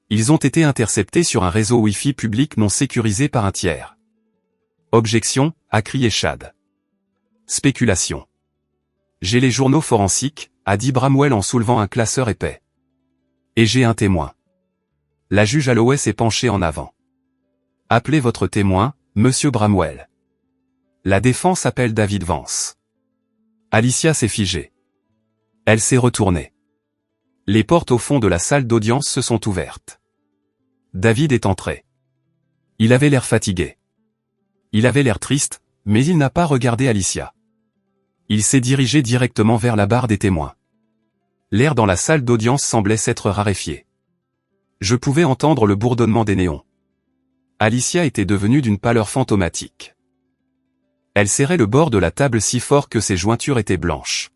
Ils ont été interceptés sur un réseau Wi-Fi public non sécurisé par un tiers. Objection, a crié Chad. Spéculation. J'ai les journaux forensiques, a dit Bramwell en soulevant un classeur épais. Et j'ai un témoin. La juge Holloway s'est penchée en avant. Appelez votre témoin, monsieur Bramwell. La défense appelle David Vance. Alicia s'est figée. Elle s'est retournée. Les portes au fond de la salle d'audience se sont ouvertes. David est entré. Il avait l'air fatigué. Il avait l'air triste, mais il n'a pas regardé Alicia. Il s'est dirigé directement vers la barre des témoins. L'air dans la salle d'audience semblait s'être raréfié. Je pouvais entendre le bourdonnement des néons. Alicia était devenue d'une pâleur fantomatique. Elle serrait le bord de la table si fort que ses jointures étaient blanches.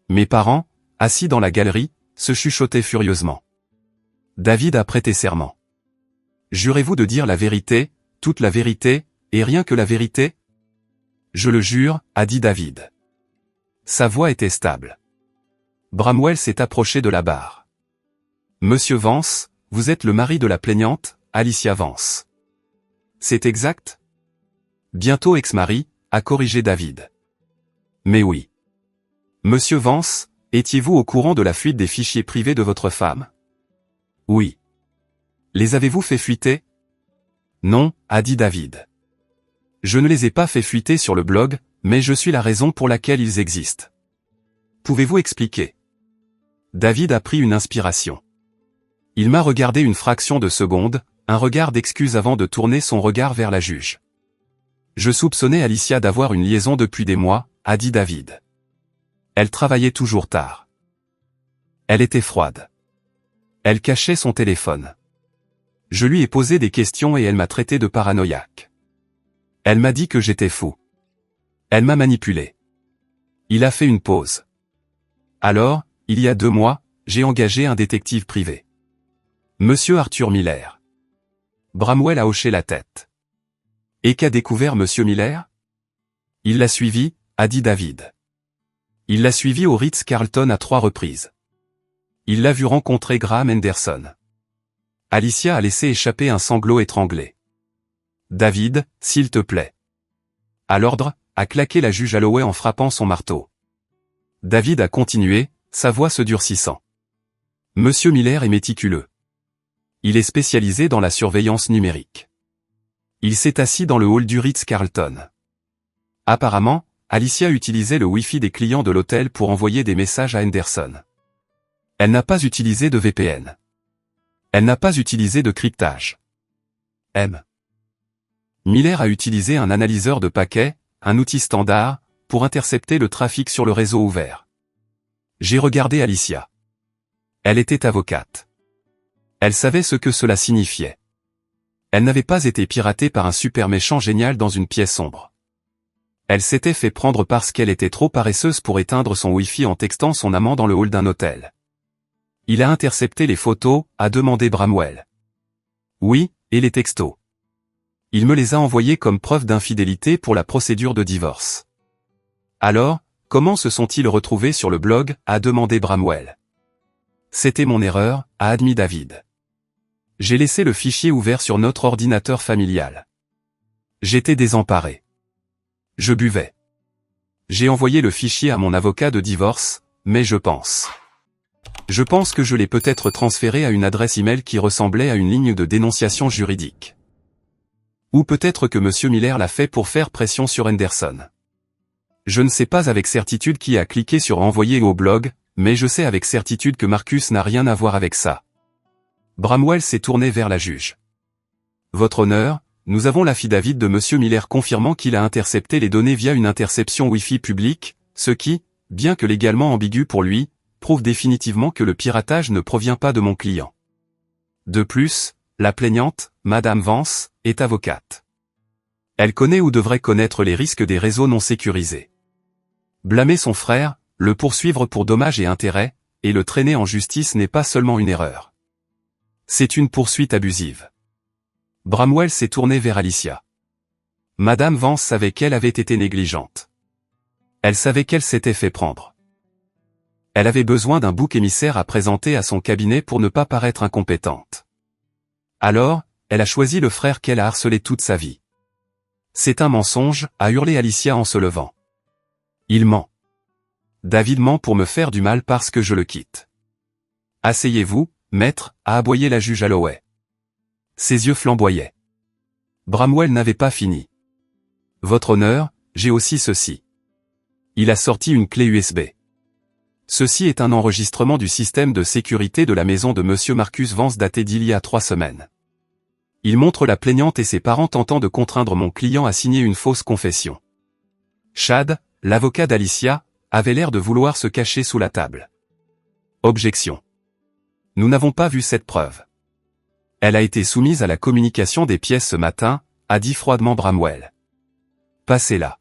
Mes parents, assis dans la galerie, se chuchotaient furieusement. David a prêté serment. Jurez-vous de dire la vérité, toute la vérité, et rien que la vérité? Je le jure, a dit David. Sa voix était stable. Bramwell s'est approché de la barre. Monsieur Vance, vous êtes le mari de la plaignante, Alicia Vance. C'est exact? Bientôt ex-mari, a corrigé David. Mais oui. Monsieur Vance, étiez-vous au courant de la fuite des fichiers privés de votre femme? Oui. Les avez-vous fait fuiter? Non, a dit David. Je ne les ai pas fait fuiter sur le blog, mais je suis la raison pour laquelle ils existent. Pouvez-vous expliquer? David a pris une inspiration. Il m'a regardé une fraction de seconde, un regard d'excuse avant de tourner son regard vers la juge. Je soupçonnais Alicia d'avoir une liaison depuis des mois, a dit David. Elle travaillait toujours tard. Elle était froide. Elle cachait son téléphone. Je lui ai posé des questions et elle m'a traité de paranoïaque. Elle m'a dit que j'étais fou. Elle m'a manipulé. Il a fait une pause. Alors, il y a 2 mois, j'ai engagé un détective privé. Monsieur Arthur Miller. Bramwell a hoché la tête. Et qu'a découvert Monsieur Miller? Il l'a suivi, a dit David. Il l'a suivi au Ritz-Carlton à 3 reprises. Il l'a vu rencontrer Graham Henderson. Alicia a laissé échapper un sanglot étranglé. David, s'il te plaît. À l'ordre, a claqué la juge Holloway en frappant son marteau. David a continué, sa voix se durcissant. Monsieur Miller est méticuleux. Il est spécialisé dans la surveillance numérique. Il s'est assis dans le hall du Ritz-Carlton. Apparemment, Alicia utilisait le Wi-Fi des clients de l'hôtel pour envoyer des messages à Henderson. Elle n'a pas utilisé de VPN. Elle n'a pas utilisé de cryptage. Miller a utilisé un analyseur de paquets, un outil standard, pour intercepter le trafic sur le réseau ouvert. J'ai regardé Alicia. Elle était avocate. Elle savait ce que cela signifiait. Elle n'avait pas été piratée par un super méchant génial dans une pièce sombre. Elle s'était fait prendre parce qu'elle était trop paresseuse pour éteindre son Wi-Fi en textant son amant dans le hall d'un hôtel. Il a intercepté les photos, a demandé Bramwell. Oui, et les textos. Il me les a envoyés comme preuve d'infidélité pour la procédure de divorce. Alors, comment se sont-ils retrouvés sur le blog, a demandé Bramwell. C'était mon erreur, a admis David. J'ai laissé le fichier ouvert sur notre ordinateur familial. J'étais désemparé. Je buvais. J'ai envoyé le fichier à mon avocat de divorce, mais je pense que je l'ai peut-être transféré à une adresse email qui ressemblait à une ligne de dénonciation juridique. Ou peut-être que M. Miller l'a fait pour faire pression sur Henderson. Je ne sais pas avec certitude qui a cliqué sur envoyer au blog, mais je sais avec certitude que Marcus n'a rien à voir avec ça. Bramwell s'est tourné vers la juge. Votre honneur, nous avons l'affidavit de M. Miller confirmant qu'il a intercepté les données via une interception Wi-Fi publique, ce qui, bien que légalement ambigu pour lui, prouve définitivement que le piratage ne provient pas de mon client. De plus, la plaignante, Madame Vance, est avocate. Elle connaît ou devrait connaître les risques des réseaux non sécurisés. Blâmer son frère, le poursuivre pour dommages et intérêts, et le traîner en justice n'est pas seulement une erreur. C'est une poursuite abusive. Bramwell s'est tourné vers Alicia. Madame Vance savait qu'elle avait été négligente. Elle savait qu'elle s'était fait prendre. Elle avait besoin d'un bouc émissaire à présenter à son cabinet pour ne pas paraître incompétente. Alors, elle a choisi le frère qu'elle a harcelé toute sa vie. C'est un mensonge, a hurlé Alicia en se levant. Il ment. David ment pour me faire du mal parce que je le quitte. Asseyez-vous, maître, a aboyé la juge Holloway. Ses yeux flamboyaient. Bramwell n'avait pas fini. Votre honneur, j'ai aussi ceci. Il a sorti une clé USB. Ceci est un enregistrement du système de sécurité de la maison de Monsieur Marcus Vance daté d'il y a 3 semaines. Il montre la plaignante et ses parents tentant de contraindre mon client à signer une fausse confession. Chad, l'avocat d'Alicia, avait l'air de vouloir se cacher sous la table. Objection. Nous n'avons pas vu cette preuve. Elle a été soumise à la communication des pièces ce matin, a dit froidement Bramwell. Passez-la.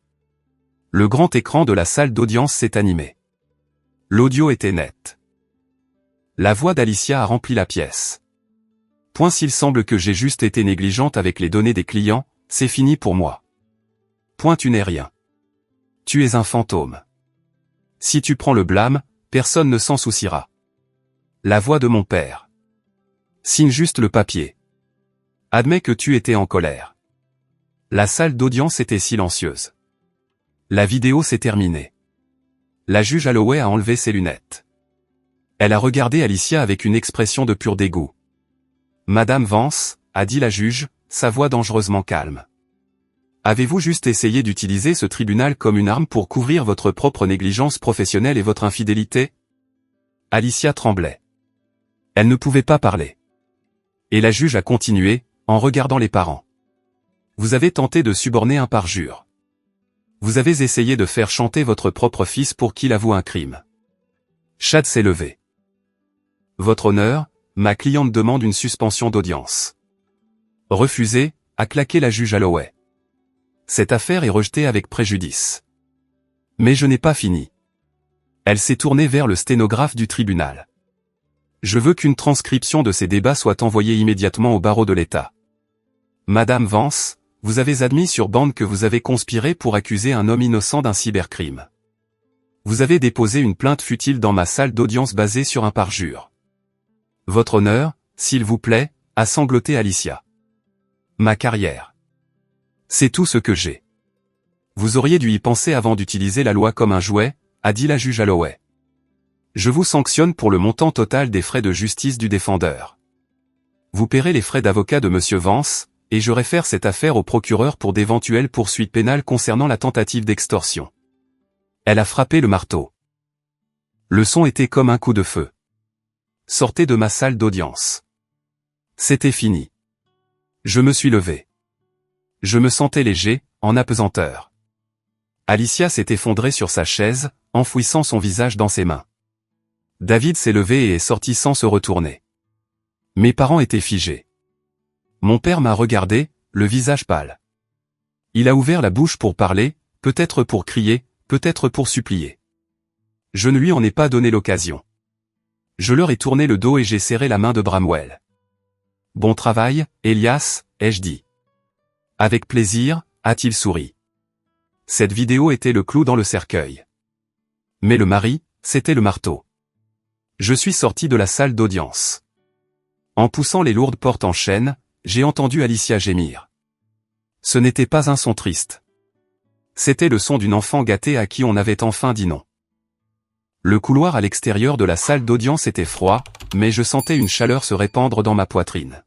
Le grand écran de la salle d'audience s'est animé. L'audio était net. La voix d'Alicia a rempli la pièce. Point s'il semble que j'ai juste été négligente avec les données des clients, c'est fini pour moi. Point tu n'es rien. Tu es un fantôme. Si tu prends le blâme, personne ne s'en souciera. La voix de mon père. Signe juste le papier. Admets que tu étais en colère. La salle d'audience était silencieuse. La vidéo s'est terminée. La juge Holloway a enlevé ses lunettes. Elle a regardé Alicia avec une expression de pur dégoût. Madame Vance, a dit la juge, sa voix dangereusement calme. Avez-vous juste essayé d'utiliser ce tribunal comme une arme pour couvrir votre propre négligence professionnelle et votre infidélité? Alicia tremblait. Elle ne pouvait pas parler. Et la juge a continué, en regardant les parents. Vous avez tenté de suborner un parjure. Vous avez essayé de faire chanter votre propre fils pour qu'il avoue un crime. Chad s'est levé. Votre honneur, ma cliente demande une suspension d'audience. Refusé, a claqué la juge Holloway. Cette affaire est rejetée avec préjudice. Mais je n'ai pas fini. Elle s'est tournée vers le sténographe du tribunal. Je veux qu'une transcription de ces débats soit envoyée immédiatement au barreau de l'État. Madame Vance, vous avez admis sur bande que vous avez conspiré pour accuser un homme innocent d'un cybercrime. Vous avez déposé une plainte futile dans ma salle d'audience basée sur un parjure. Votre honneur, s'il vous plaît, a sangloté Alicia. Ma carrière. C'est tout ce que j'ai. Vous auriez dû y penser avant d'utiliser la loi comme un jouet, a dit la juge Holloway. Je vous sanctionne pour le montant total des frais de justice du défendeur. Vous paierez les frais d'avocat de Monsieur Vance, et je réfère cette affaire au procureur pour d'éventuelles poursuites pénales concernant la tentative d'extorsion. Elle a frappé le marteau. Le son était comme un coup de feu. Sortez de ma salle d'audience. C'était fini. Je me suis levé. Je me sentais léger, en apesanteur. Alicia s'est effondrée sur sa chaise, enfouissant son visage dans ses mains. David s'est levé et est sorti sans se retourner. Mes parents étaient figés. Mon père m'a regardé, le visage pâle. Il a ouvert la bouche pour parler, peut-être pour crier, peut-être pour supplier. Je ne lui en ai pas donné l'occasion. Je leur ai tourné le dos et j'ai serré la main de Bramwell. Bon travail, Elias, ai-je dit. Avec plaisir, a-t-il souri. Cette vidéo était le clou dans le cercueil. Mais le mari, c'était le marteau. Je suis sorti de la salle d'audience. En poussant les lourdes portes en chêne, j'ai entendu Alicia gémir. Ce n'était pas un son triste. C'était le son d'une enfant gâtée à qui on avait enfin dit non. Le couloir à l'extérieur de la salle d'audience était froid, mais je sentais une chaleur se répandre dans ma poitrine.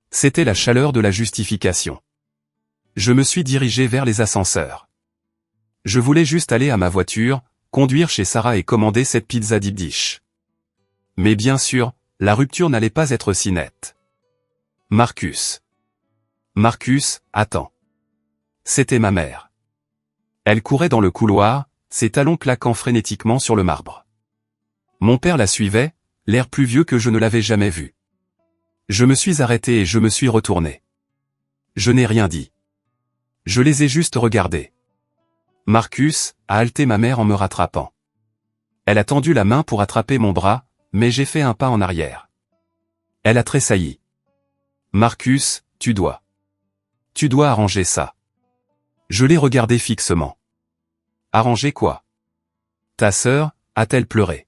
C'était la chaleur de la justification. Je me suis dirigé vers les ascenseurs. Je voulais juste aller à ma voiture, conduire chez Sarah et commander cette pizza deep dish. Mais bien sûr, la rupture n'allait pas être si nette. Marcus. Marcus, attends. C'était ma mère. Elle courait dans le couloir, ses talons claquant frénétiquement sur le marbre. Mon père la suivait, l'air plus vieux que je ne l'avais jamais vu. Je me suis arrêté et je me suis retourné. Je n'ai rien dit. Je les ai juste regardés. Marcus, a halté ma mère en me rattrapant. Elle a tendu la main pour attraper mon bras, mais j'ai fait un pas en arrière. Elle a tressailli. Marcus, tu dois arranger ça. Je l'ai regardé fixement. Arranger quoi? Ta sœur, a-t-elle pleuré?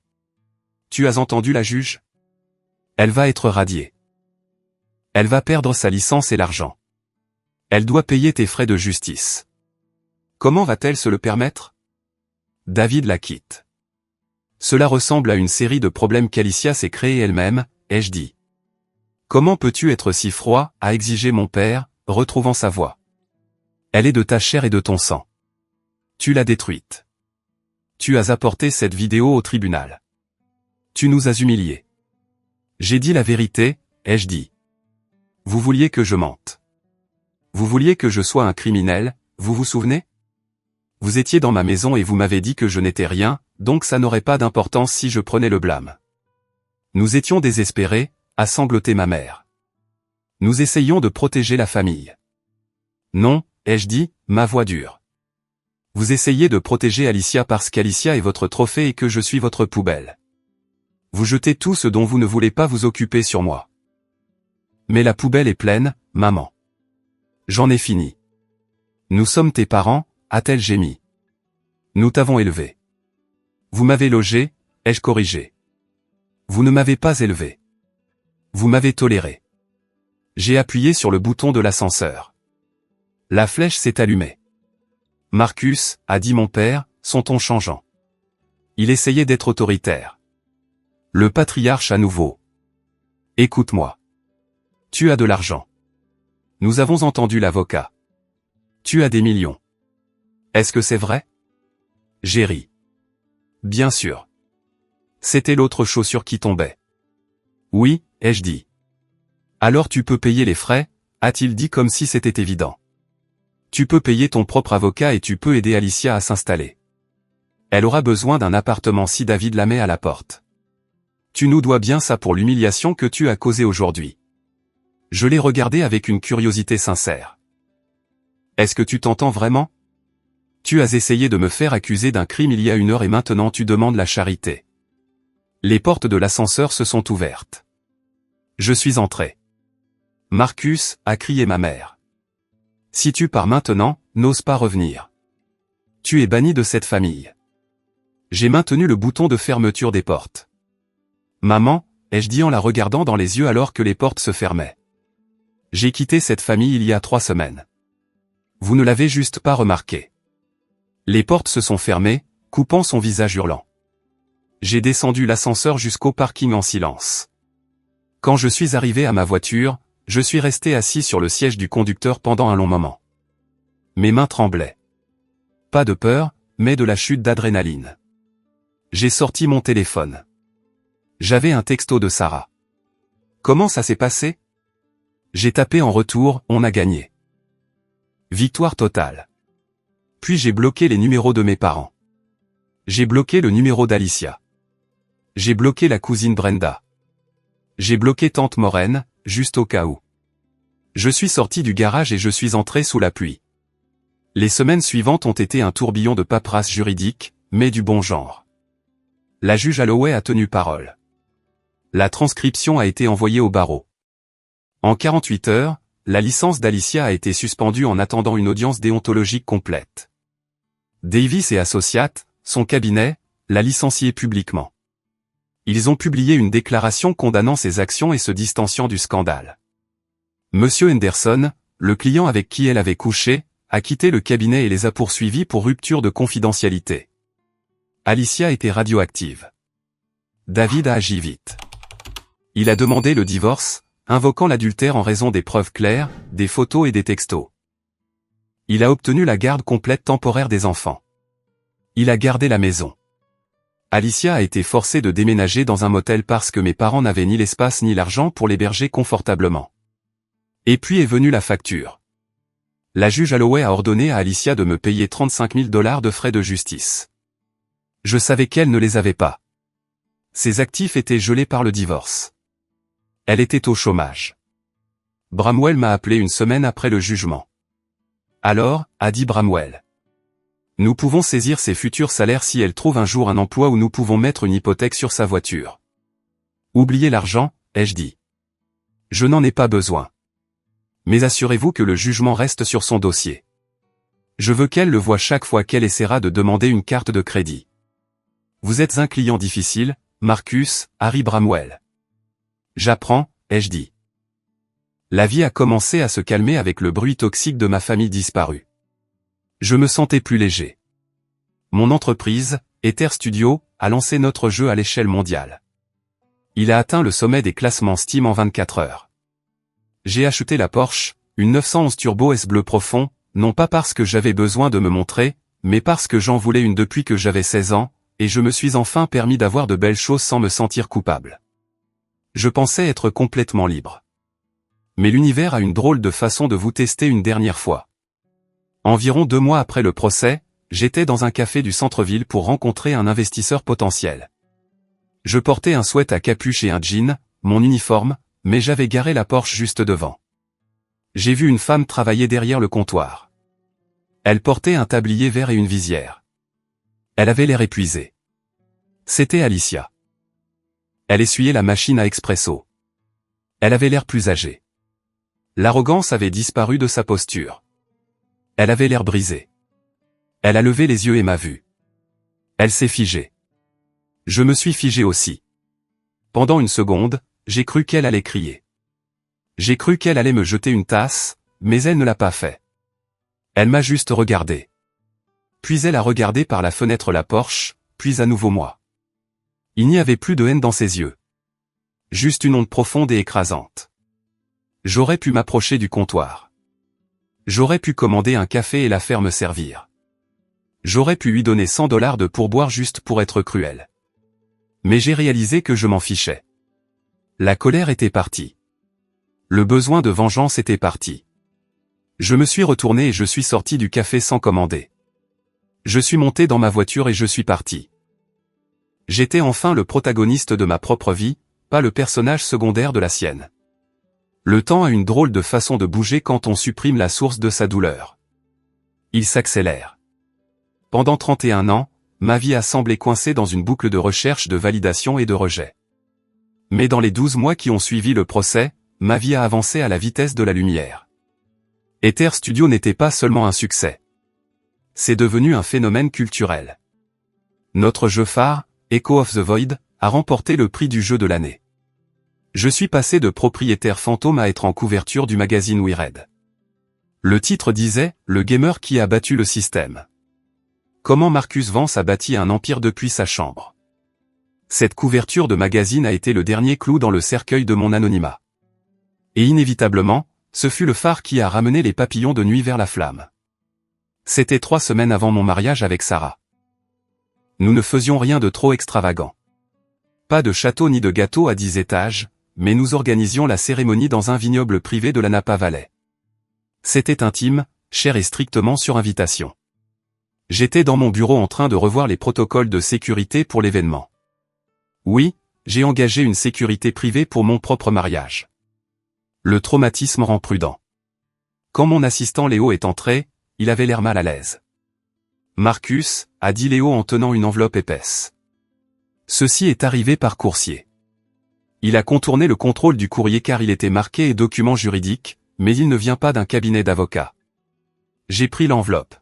Tu as entendu la juge? Elle va être radiée. Elle va perdre sa licence et l'argent. Elle doit payer tes frais de justice. Comment va-t-elle se le permettre? David la quitte. Cela ressemble à une série de problèmes qu'Alicia s'est créée elle-même, ai-je dit. Comment peux-tu être si froid, a exigé mon père, retrouvant sa voix. Elle est de ta chair et de ton sang. Tu l'as détruite. Tu as apporté cette vidéo au tribunal. Tu nous as humiliés. J'ai dit la vérité, ai-je dit. Vous vouliez que je mente. Vous vouliez que je sois un criminel, vous vous souvenez? Vous étiez dans ma maison et vous m'avez dit que je n'étais rien, donc ça n'aurait pas d'importance si je prenais le blâme. Nous étions désespérés, a sangloté ma mère. Nous essayions de protéger la famille. Non, ai-je dit, ma voix dure. Vous essayez de protéger Alicia parce qu'Alicia est votre trophée et que je suis votre poubelle. Vous jetez tout ce dont vous ne voulez pas vous occuper sur moi. Mais la poubelle est pleine, maman. J'en ai fini. Nous sommes tes parents, a-t-elle gémi. Nous t'avons élevé. Vous m'avez logé, ai-je corrigé. Vous ne m'avez pas élevé. Vous m'avez toléré. J'ai appuyé sur le bouton de l'ascenseur. La flèche s'est allumée. Marcus, a dit mon père, son ton changeant. Il essayait d'être autoritaire. Le patriarche à nouveau. Écoute-moi. Tu as de l'argent. Nous avons entendu l'avocat. Tu as des millions. Est-ce que c'est vrai? J'ai ri. Bien sûr. C'était l'autre chaussure qui tombait. Oui, ai-je dit. Alors tu peux payer les frais, a-t-il dit comme si c'était évident. Tu peux payer ton propre avocat et tu peux aider Alicia à s'installer. Elle aura besoin d'un appartement si David la met à la porte. Tu nous dois bien ça pour l'humiliation que tu as causée aujourd'hui. Je l'ai regardé avec une curiosité sincère. Est-ce que tu t'entends vraiment? Tu as essayé de me faire accuser d'un crime il y a 1 heure et maintenant tu demandes la charité. Les portes de l'ascenseur se sont ouvertes. Je suis entré. Marcus, a crié ma mère. Si tu pars maintenant, n'ose pas revenir. Tu es banni de cette famille. J'ai maintenu le bouton de fermeture des portes. Maman, ai-je dit en la regardant dans les yeux alors que les portes se fermaient. J'ai quitté cette famille il y a 3 semaines. Vous ne l'avez juste pas remarqué. Les portes se sont fermées, coupant son visage hurlant. J'ai descendu l'ascenseur jusqu'au parking en silence. Quand je suis arrivé à ma voiture, je suis resté assis sur le siège du conducteur pendant un long moment. Mes mains tremblaient. Pas de peur, mais de la chute d'adrénaline. J'ai sorti mon téléphone. J'avais un texto de Sarah. Comment ça s'est passé? J'ai tapé en retour, on a gagné. Victoire totale. Puis j'ai bloqué les numéros de mes parents. J'ai bloqué le numéro d'Alicia. J'ai bloqué la cousine Brenda. J'ai bloqué tante Maureen, juste au cas où. Je suis sorti du garage et je suis entré sous la pluie. Les semaines suivantes ont été un tourbillon de paperasse juridique, mais du bon genre. La juge Holloway a tenu parole. La transcription a été envoyée au barreau. En 48 heures, la licence d'Alicia a été suspendue en attendant une audience déontologique complète. Davis et Associates, son cabinet, l'a licencié publiquement. Ils ont publié une déclaration condamnant ses actions et se distanciant du scandale. Monsieur Henderson, le client avec qui elle avait couché, a quitté le cabinet et les a poursuivis pour rupture de confidentialité. Alicia était radioactive. David a agi vite. Il a demandé le divorce, invoquant l'adultère en raison des preuves claires, des photos et des textos. Il a obtenu la garde complète temporaire des enfants. Il a gardé la maison. Alicia a été forcée de déménager dans un motel parce que mes parents n'avaient ni l'espace ni l'argent pour l'héberger confortablement. Et puis est venue la facture. La juge Holloway a ordonné à Alicia de me payer 35 000 $ de frais de justice. Je savais qu'elle ne les avait pas. Ses actifs étaient gelés par le divorce. Elle était au chômage. Bramwell m'a appelé une semaine après le jugement. Alors, a dit Bramwell, nous pouvons saisir ses futurs salaires si elle trouve un jour un emploi ou nous pouvons mettre une hypothèque sur sa voiture. Oubliez l'argent, ai-je dit. Je n'en ai pas besoin. Mais assurez-vous que le jugement reste sur son dossier. Je veux qu'elle le voie chaque fois qu'elle essaiera de demander une carte de crédit. Vous êtes un client difficile, Marcus, Harry Bramwell. J'apprends, ai-je dit. La vie a commencé à se calmer avec le bruit toxique de ma famille disparue. Je me sentais plus léger. Mon entreprise, Ether Studio, a lancé notre jeu à l'échelle mondiale. Il a atteint le sommet des classements Steam en 24 heures. J'ai acheté la Porsche, une 911 Turbo S bleu profond, non pas parce que j'avais besoin de me montrer, mais parce que j'en voulais une depuis que j'avais 16 ans, et je me suis enfin permis d'avoir de belles choses sans me sentir coupable. Je pensais être complètement libre. Mais l'univers a une drôle de façon de vous tester une dernière fois. Environ 2 mois après le procès, j'étais dans un café du centre-ville pour rencontrer un investisseur potentiel. Je portais un sweat à capuche et un jean, mon uniforme, mais j'avais garé la Porsche juste devant. J'ai vu une femme travailler derrière le comptoir. Elle portait un tablier vert et une visière. Elle avait l'air épuisée. C'était Alicia. Elle essuyait la machine à expresso. Elle avait l'air plus âgée. L'arrogance avait disparu de sa posture. Elle avait l'air brisée. Elle a levé les yeux et m'a vu. Elle s'est figée. Je me suis figé aussi. Pendant une seconde, j'ai cru qu'elle allait crier. J'ai cru qu'elle allait me jeter une tasse, mais elle ne l'a pas fait. Elle m'a juste regardé. Puis elle a regardé par la fenêtre la Porsche, puis à nouveau moi. Il n'y avait plus de haine dans ses yeux. Juste une honte profonde et écrasante. J'aurais pu m'approcher du comptoir. J'aurais pu commander un café et la faire me servir. J'aurais pu lui donner 100 $ de pourboire juste pour être cruel. Mais j'ai réalisé que je m'en fichais. La colère était partie. Le besoin de vengeance était parti. Je me suis retourné et je suis sorti du café sans commander. Je suis monté dans ma voiture et je suis parti. J'étais enfin le protagoniste de ma propre vie, pas le personnage secondaire de la sienne. Le temps a une drôle de façon de bouger quand on supprime la source de sa douleur. Il s'accélère. Pendant 31 ans, ma vie a semblé coincée dans une boucle de recherche de validation et de rejet. Mais dans les 12 mois qui ont suivi le procès, ma vie a avancé à la vitesse de la lumière. Ether Studio n'était pas seulement un succès. C'est devenu un phénomène culturel. Notre jeu phare, Echo of the Void, a remporté le prix du jeu de l'année. Je suis passé de propriétaire fantôme à être en couverture du magazine We Read. Le titre disait « Le gamer qui a battu le système ». Comment Marcus Vance a bâti un empire depuis sa chambre. Cette couverture de magazine a été le dernier clou dans le cercueil de mon anonymat. Et inévitablement, ce fut le phare qui a ramené les papillons de nuit vers la flamme. C'était 3 semaines avant mon mariage avec Sarah. Nous ne faisions rien de trop extravagant. Pas de château ni de gâteau à 10 étages, mais nous organisions la cérémonie dans un vignoble privé de la Napa Valley. C'était intime, cher et strictement sur invitation. J'étais dans mon bureau en train de revoir les protocoles de sécurité pour l'événement. Oui, j'ai engagé une sécurité privée pour mon propre mariage. Le traumatisme rend prudent. Quand mon assistant Léo est entré, il avait l'air mal à l'aise. « Marcus », a dit Léo en tenant une enveloppe épaisse. Ceci est arrivé par coursier. Il a contourné le contrôle du courrier car il était marqué et document juridique, mais il ne vient pas d'un cabinet d'avocats. J'ai pris l'enveloppe.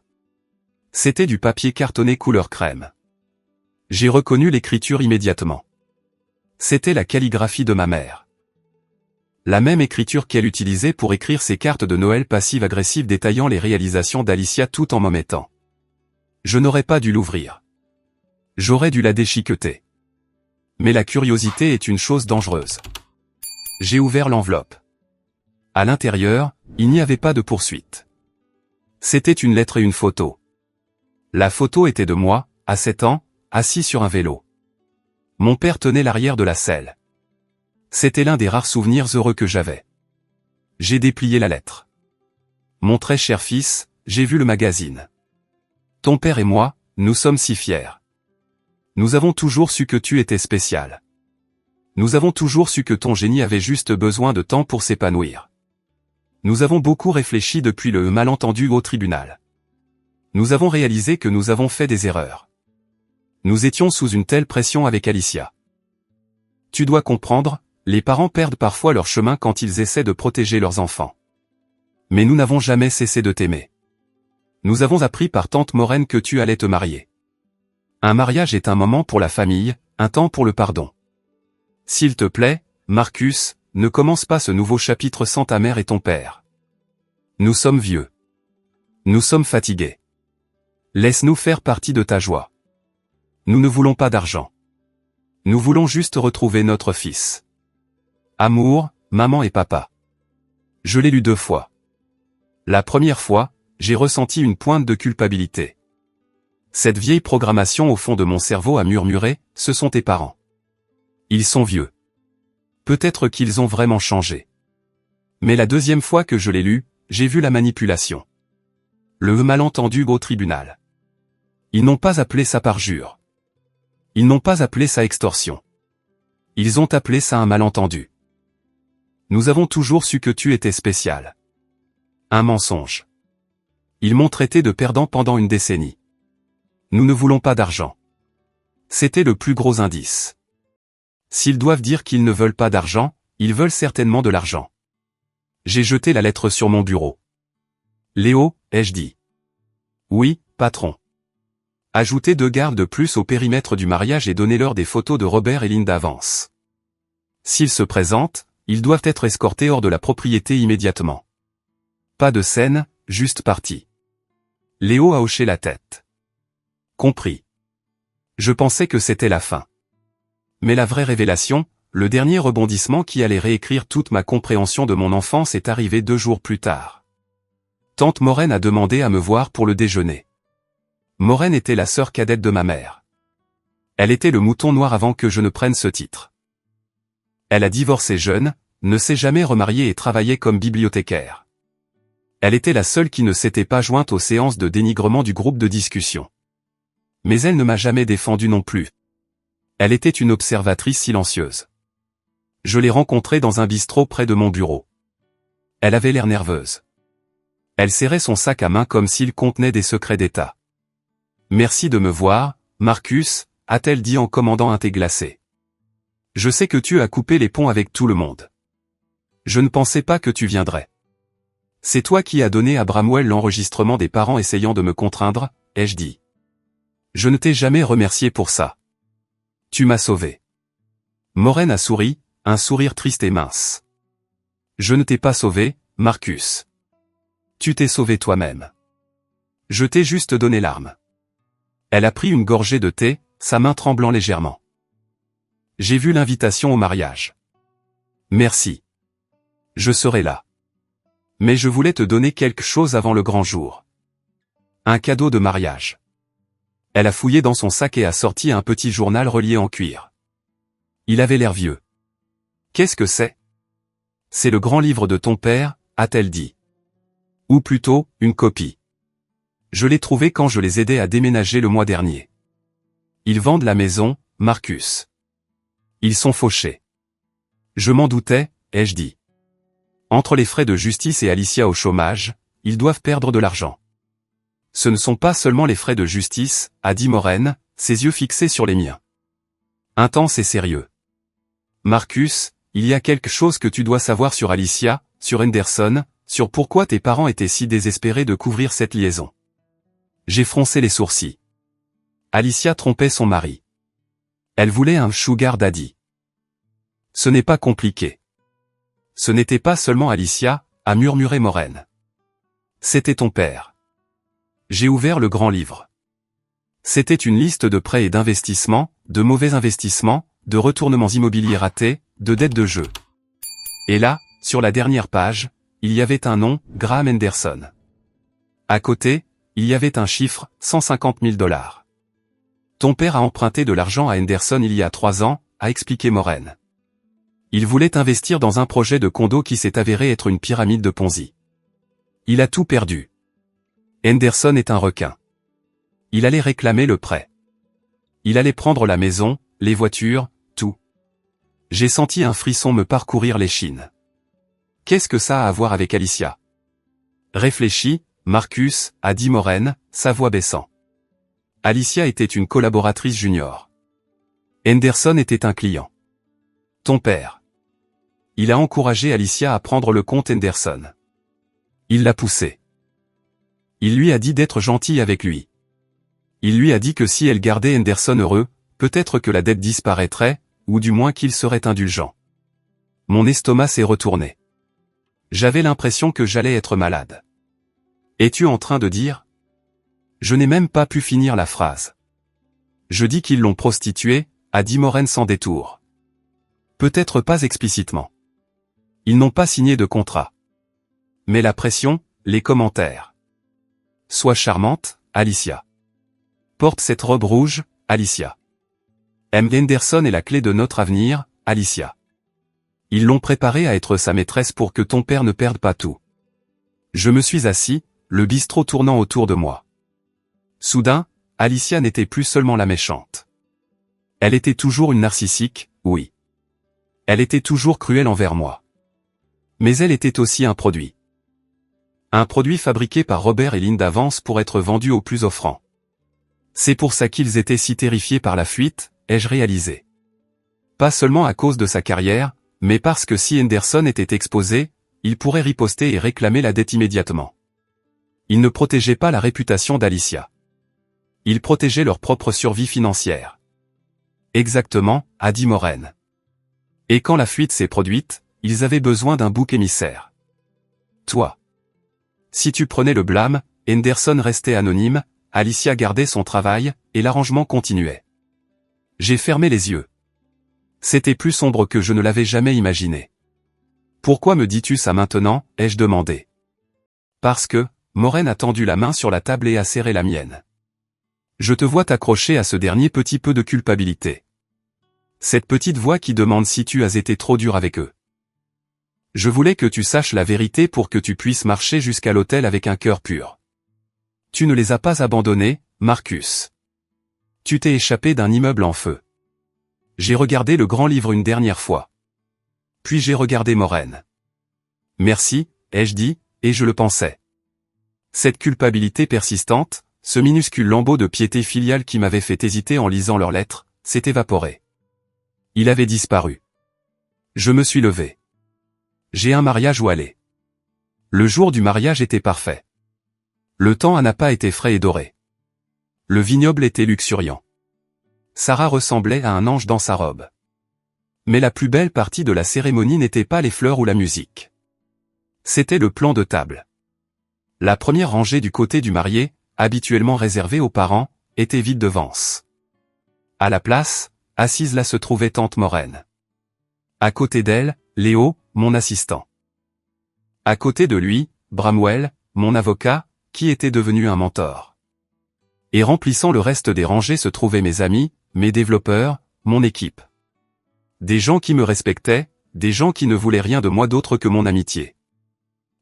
C'était du papier cartonné couleur crème. J'ai reconnu l'écriture immédiatement. C'était la calligraphie de ma mère. La même écriture qu'elle utilisait pour écrire ses cartes de Noël passive-agressive détaillant les réalisations d'Alicia tout en m'omettant. Je n'aurais pas dû l'ouvrir. J'aurais dû la déchiqueter. Mais la curiosité est une chose dangereuse. J'ai ouvert l'enveloppe. À l'intérieur, il n'y avait pas de poursuite. C'était une lettre et une photo. La photo était de moi, à 7 ans, assis sur un vélo. Mon père tenait l'arrière de la selle. C'était l'un des rares souvenirs heureux que j'avais. J'ai déplié la lettre. Mon très cher fils, j'ai vu le magazine. Ton père et moi, nous sommes si fiers. Nous avons toujours su que tu étais spécial. Nous avons toujours su que ton génie avait juste besoin de temps pour s'épanouir. Nous avons beaucoup réfléchi depuis le malentendu au tribunal. Nous avons réalisé que nous avons fait des erreurs. Nous étions sous une telle pression avec Alicia. Tu dois comprendre, les parents perdent parfois leur chemin quand ils essaient de protéger leurs enfants. Mais nous n'avons jamais cessé de t'aimer. Nous avons appris par tante Maureen que tu allais te marier. Un mariage est un moment pour la famille, un temps pour le pardon. S'il te plaît, Marcus, ne commence pas ce nouveau chapitre sans ta mère et ton père. Nous sommes vieux. Nous sommes fatigués. Laisse-nous faire partie de ta joie. Nous ne voulons pas d'argent. Nous voulons juste retrouver notre fils. Amour, maman et papa. Je l'ai lu 2 fois. La première fois, j'ai ressenti une pointe de culpabilité. Cette vieille programmation au fond de mon cerveau a murmuré, ce sont tes parents. Ils sont vieux. Peut-être qu'ils ont vraiment changé. Mais la deuxième fois que je l'ai lu, j'ai vu la manipulation. Le malentendu au tribunal. Ils n'ont pas appelé ça parjure. Ils n'ont pas appelé ça extorsion. Ils ont appelé ça un malentendu. Nous avons toujours su que tu étais spécial. Un mensonge. Ils m'ont traité de perdant pendant une décennie. Nous ne voulons pas d'argent. C'était le plus gros indice. S'ils doivent dire qu'ils ne veulent pas d'argent, ils veulent certainement de l'argent. J'ai jeté la lettre sur mon bureau. Léo, ai-je dit. Oui, patron. Ajoutez 2 gardes de plus au périmètre du mariage et donnez-leur des photos de Robert et Linda Vance. S'ils se présentent, ils doivent être escortés hors de la propriété immédiatement. Pas de scène, juste partie. Léo a hoché la tête. Compris. Je pensais que c'était la fin. Mais la vraie révélation, le dernier rebondissement qui allait réécrire toute ma compréhension de mon enfance est arrivé 2 jours plus tard. Tante Maureen a demandé à me voir pour le déjeuner. Maureen était la sœur cadette de ma mère. Elle était le mouton noir avant que je ne prenne ce titre. Elle a divorcé jeune, ne s'est jamais remariée et travaillait comme bibliothécaire. Elle était la seule qui ne s'était pas jointe aux séances de dénigrement du groupe de discussion. Mais elle ne m'a jamais défendu non plus. Elle était une observatrice silencieuse. Je l'ai rencontrée dans un bistrot près de mon bureau. Elle avait l'air nerveuse. Elle serrait son sac à main comme s'il contenait des secrets d'État. « Merci de me voir, Marcus », a-t-elle dit en commandant un thé glacé. « Je sais que tu as coupé les ponts avec tout le monde. Je ne pensais pas que tu viendrais. C'est toi qui as donné à Bramwell l'enregistrement des parents essayant de me contraindre, ai-je dit. Je ne t'ai jamais remercié pour ça. Tu m'as sauvé. » Maureen a souri, un sourire triste et mince. « Je ne t'ai pas sauvé, Marcus. Tu t'es sauvé toi-même. Je t'ai juste donné l'arme. » Elle a pris une gorgée de thé, sa main tremblant légèrement. « J'ai vu l'invitation au mariage. Merci. Je serai là. Mais je voulais te donner quelque chose avant le grand jour. Un cadeau de mariage. » Elle a fouillé dans son sac et a sorti un petit journal relié en cuir. Il avait l'air vieux. « Qu'est-ce que c'est ? » ?»« C'est le grand livre de ton père, a-t-elle dit. Ou plutôt, une copie. Je l'ai trouvé quand je les aidais à déménager le mois dernier. Ils vendent la maison, Marcus. Ils sont fauchés. Je m'en doutais, ai-je dit. Entre les frais de justice et Alicia au chômage, ils doivent perdre de l'argent. Ce ne sont pas seulement les frais de justice, a dit Maureen, ses yeux fixés sur les miens. Intense et sérieux. Marcus, il y a quelque chose que tu dois savoir sur Alicia, sur Henderson, sur pourquoi tes parents étaient si désespérés de couvrir cette liaison. J'ai froncé les sourcils. Alicia trompait son mari. Elle voulait un sugar daddy. Ce n'est pas compliqué. Ce n'était pas seulement Alicia, a murmuré Maureen. C'était ton père. J'ai ouvert le grand livre. C'était une liste de prêts et d'investissements, de mauvais investissements, de retournements immobiliers ratés, de dettes de jeu. Et là, sur la dernière page, il y avait un nom, Graham Henderson. À côté, il y avait un chiffre, 150 000 $. Ton père a emprunté de l'argent à Henderson il y a 3 ans, a expliqué Maureen. Il voulait investir dans un projet de condo qui s'est avéré être une pyramide de Ponzi. Il a tout perdu. Henderson est un requin. Il allait réclamer le prêt. Il allait prendre la maison, les voitures, tout. J'ai senti un frisson me parcourir l'échine. Qu'est-ce que ça a à voir avec Alicia? Réfléchis, Marcus, a dit Maureen, sa voix baissant. Alicia était une collaboratrice junior. Henderson était un client. Ton père. Il a encouragé Alicia à prendre le compte Henderson. Il l'a poussée. Il lui a dit d'être gentil avec lui. Il lui a dit que si elle gardait Henderson heureux, peut-être que la dette disparaîtrait, ou du moins qu'il serait indulgent. Mon estomac s'est retourné. J'avais l'impression que j'allais être malade. Es-tu en train de dire? Je n'ai même pas pu finir la phrase. Je dis qu'ils l'ont prostituée, a dit Maureen sans détour. Peut-être pas explicitement. Ils n'ont pas signé de contrat. Mais la pression, les commentaires. Sois charmante, Alicia. Porte cette robe rouge, Alicia. M. Henderson est la clé de notre avenir, Alicia. Ils l'ont préparée à être sa maîtresse pour que ton père ne perde pas tout. Je me suis assis, le bistrot tournant autour de moi. Soudain, Alicia n'était plus seulement la méchante. Elle était toujours une narcissique, oui. Elle était toujours cruelle envers moi. Mais elle était aussi un produit. Un produit fabriqué par Robert et Linda Vance pour être vendu au plus offrant. C'est pour ça qu'ils étaient si terrifiés par la fuite, ai-je réalisé. Pas seulement à cause de sa carrière, mais parce que si Henderson était exposé, il pourrait riposter et réclamer la dette immédiatement. Ils ne protégeaient pas la réputation d'Alicia. Ils protégeaient leur propre survie financière. Exactement, a dit Maureen. Et quand la fuite s'est produite, ils avaient besoin d'un bouc émissaire. Toi. Si tu prenais le blâme, Henderson restait anonyme, Alicia gardait son travail, et l'arrangement continuait. J'ai fermé les yeux. C'était plus sombre que je ne l'avais jamais imaginé. Pourquoi me dis-tu ça maintenant, ai-je demandé. Parce que, Maureen a tendu la main sur la table et a serré la mienne. Je te vois t'accrocher à ce dernier petit peu de culpabilité. Cette petite voix qui demande si tu as été trop dur avec eux. Je voulais que tu saches la vérité pour que tu puisses marcher jusqu'à l'autel avec un cœur pur. Tu ne les as pas abandonnés, Marcus. Tu t'es échappé d'un immeuble en feu. J'ai regardé le grand livre une dernière fois. Puis j'ai regardé Maureen. Merci, ai-je dit, et je le pensais. Cette culpabilité persistante, ce minuscule lambeau de piété filiale qui m'avait fait hésiter en lisant leurs lettres, s'est évaporé. Il avait disparu. Je me suis levé. J'ai un mariage où aller. Le jour du mariage était parfait. Le temps n'a pas été frais et doré. Le vignoble était luxuriant. Sarah ressemblait à un ange dans sa robe. Mais la plus belle partie de la cérémonie n'était pas les fleurs ou la musique. C'était le plan de table. La première rangée du côté du marié, habituellement réservée aux parents, était vide de Vance. À la place, assise là se trouvait tante Maureen. À côté d'elle, Léo, mon assistant. À côté de lui, Bramwell, mon avocat, qui était devenu un mentor. Et remplissant le reste des rangées se trouvaient mes amis, mes développeurs, mon équipe. Des gens qui me respectaient, des gens qui ne voulaient rien de moi d'autre que mon amitié.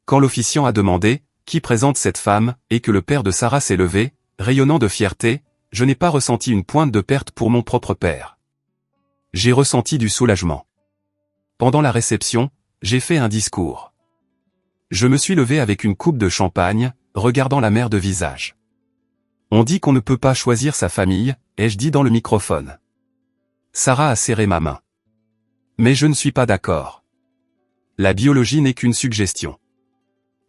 Quand l'officiant a demandé « Qui présente cette femme ?» et que le père de Sarah s'est levé, rayonnant de fierté, je n'ai pas ressenti une pointe de perte pour mon propre père. J'ai ressenti du soulagement. Pendant la réception, j'ai fait un discours. Je me suis levé avec une coupe de champagne, regardant la mère de visage. On dit qu'on ne peut pas choisir sa famille, ai-je dit dans le microphone. Sarah a serré ma main. Mais je ne suis pas d'accord. La biologie n'est qu'une suggestion.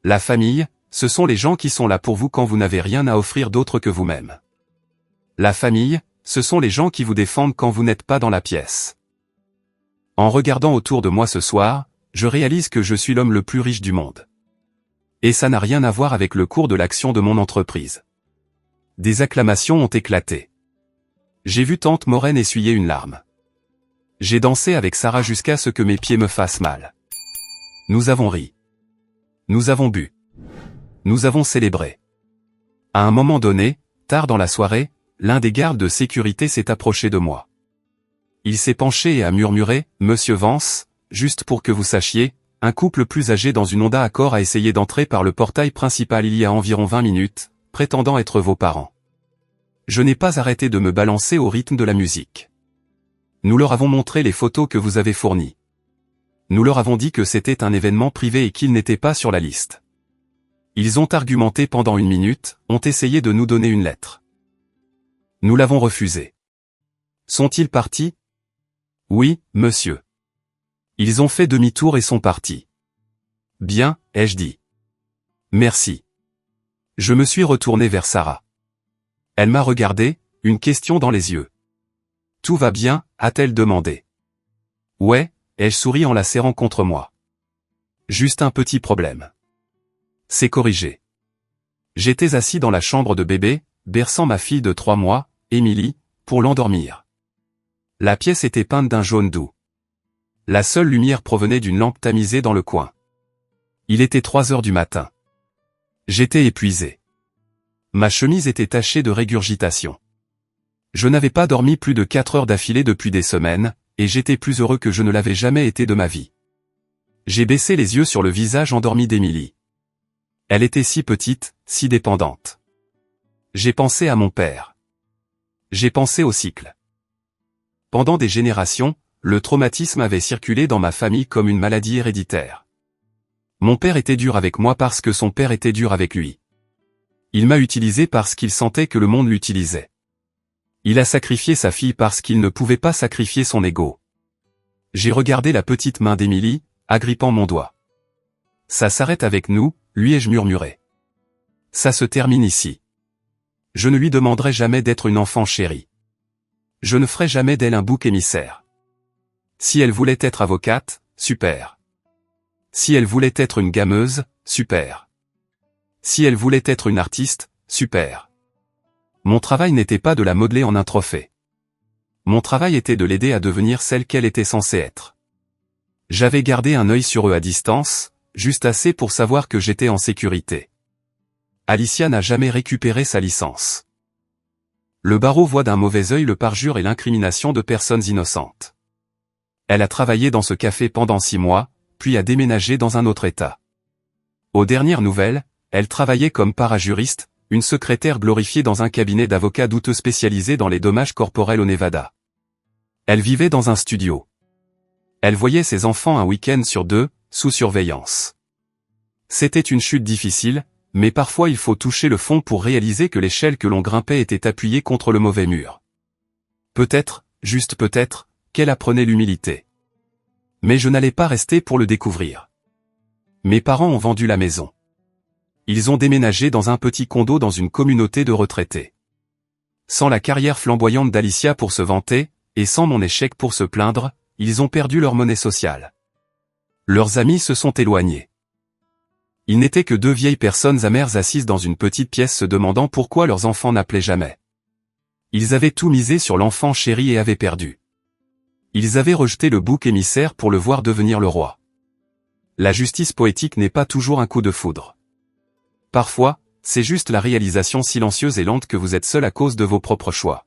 La famille, ce sont les gens qui sont là pour vous quand vous n'avez rien à offrir d'autre que vous-même. La famille, ce sont les gens qui vous défendent quand vous n'êtes pas dans la pièce. En regardant autour de moi ce soir, je réalise que je suis l'homme le plus riche du monde. Et ça n'a rien à voir avec le cours de l'action de mon entreprise. Des acclamations ont éclaté. J'ai vu tante Maureen essuyer une larme. J'ai dansé avec Sarah jusqu'à ce que mes pieds me fassent mal. Nous avons ri. Nous avons bu. Nous avons célébré. À un moment donné, tard dans la soirée, l'un des gardes de sécurité s'est approché de moi. Il s'est penché et a murmuré, « Monsieur Vance, juste pour que vous sachiez, un couple plus âgé dans une Honda Accord a essayé d'entrer par le portail principal il y a environ 20 minutes, prétendant être vos parents. Je n'ai pas arrêté de me balancer au rythme de la musique. Nous leur avons montré les photos que vous avez fournies. Nous leur avons dit que c'était un événement privé et qu'ils n'étaient pas sur la liste. Ils ont argumenté pendant 1 minute, ont essayé de nous donner une lettre. Nous l'avons refusé. Sont-ils partis? Oui, monsieur. Ils ont fait demi-tour et sont partis. Bien, ai-je dit. Merci. Je me suis retourné vers Sarah. Elle m'a regardé, une question dans les yeux. Tout va bien, a-t-elle demandé. Ouais, ai-je souri en la serrant contre moi. Juste un petit problème. C'est corrigé. J'étais assis dans la chambre de bébé, berçant ma fille de 3 mois, Émilie, pour l'endormir. La pièce était peinte d'un jaune doux. La seule lumière provenait d'une lampe tamisée dans le coin. Il était 3 heures du matin. J'étais épuisé. Ma chemise était tachée de régurgitation. Je n'avais pas dormi plus de 4 heures d'affilée depuis des semaines, et j'étais plus heureux que je ne l'avais jamais été de ma vie. J'ai baissé les yeux sur le visage endormi d'Émilie. Elle était si petite, si dépendante. J'ai pensé à mon père. J'ai pensé au cycle. Pendant des générations, le traumatisme avait circulé dans ma famille comme une maladie héréditaire. Mon père était dur avec moi parce que son père était dur avec lui. Il m'a utilisé parce qu'il sentait que le monde l'utilisait. Il a sacrifié sa fille parce qu'il ne pouvait pas sacrifier son ego. J'ai regardé la petite main d'Émilie, agrippant mon doigt. Ça s'arrête avec nous, lui ai-je murmuré. Ça se termine ici. Je ne lui demanderai jamais d'être une enfant chérie. Je ne ferai jamais d'elle un bouc émissaire. Si elle voulait être avocate, super. Si elle voulait être une gameuse, super. Si elle voulait être une artiste, super. Mon travail n'était pas de la modeler en un trophée. Mon travail était de l'aider à devenir celle qu'elle était censée être. J'avais gardé un œil sur eux à distance, juste assez pour savoir que j'étais en sécurité. Alicia n'a jamais récupéré sa licence. Le barreau voit d'un mauvais œil le parjure et l'incrimination de personnes innocentes. Elle a travaillé dans ce café pendant 6 mois, puis a déménagé dans un autre état. Aux dernières nouvelles, elle travaillait comme parajuriste, une secrétaire glorifiée dans un cabinet d'avocats douteux spécialisé dans les dommages corporels au Nevada. Elle vivait dans un studio. Elle voyait ses enfants un week-end sur 2, sous surveillance. C'était une chute difficile, mais parfois il faut toucher le fond pour réaliser que l'échelle que l'on grimpait était appuyée contre le mauvais mur. Peut-être, juste peut-être, qu'elle apprenait l'humilité. Mais je n'allais pas rester pour le découvrir. Mes parents ont vendu la maison. Ils ont déménagé dans un petit condo dans une communauté de retraités. Sans la carrière flamboyante d'Alicia pour se vanter, et sans mon échec pour se plaindre, ils ont perdu leur monnaie sociale. Leurs amis se sont éloignés. Ils n'étaient que 2 vieilles personnes amères assises dans une petite pièce se demandant pourquoi leurs enfants n'appelaient jamais. Ils avaient tout misé sur l'enfant chéri et avaient perdu. Ils avaient rejeté le bouc émissaire pour le voir devenir le roi. La justice poétique n'est pas toujours un coup de foudre. Parfois, c'est juste la réalisation silencieuse et lente que vous êtes seul à cause de vos propres choix.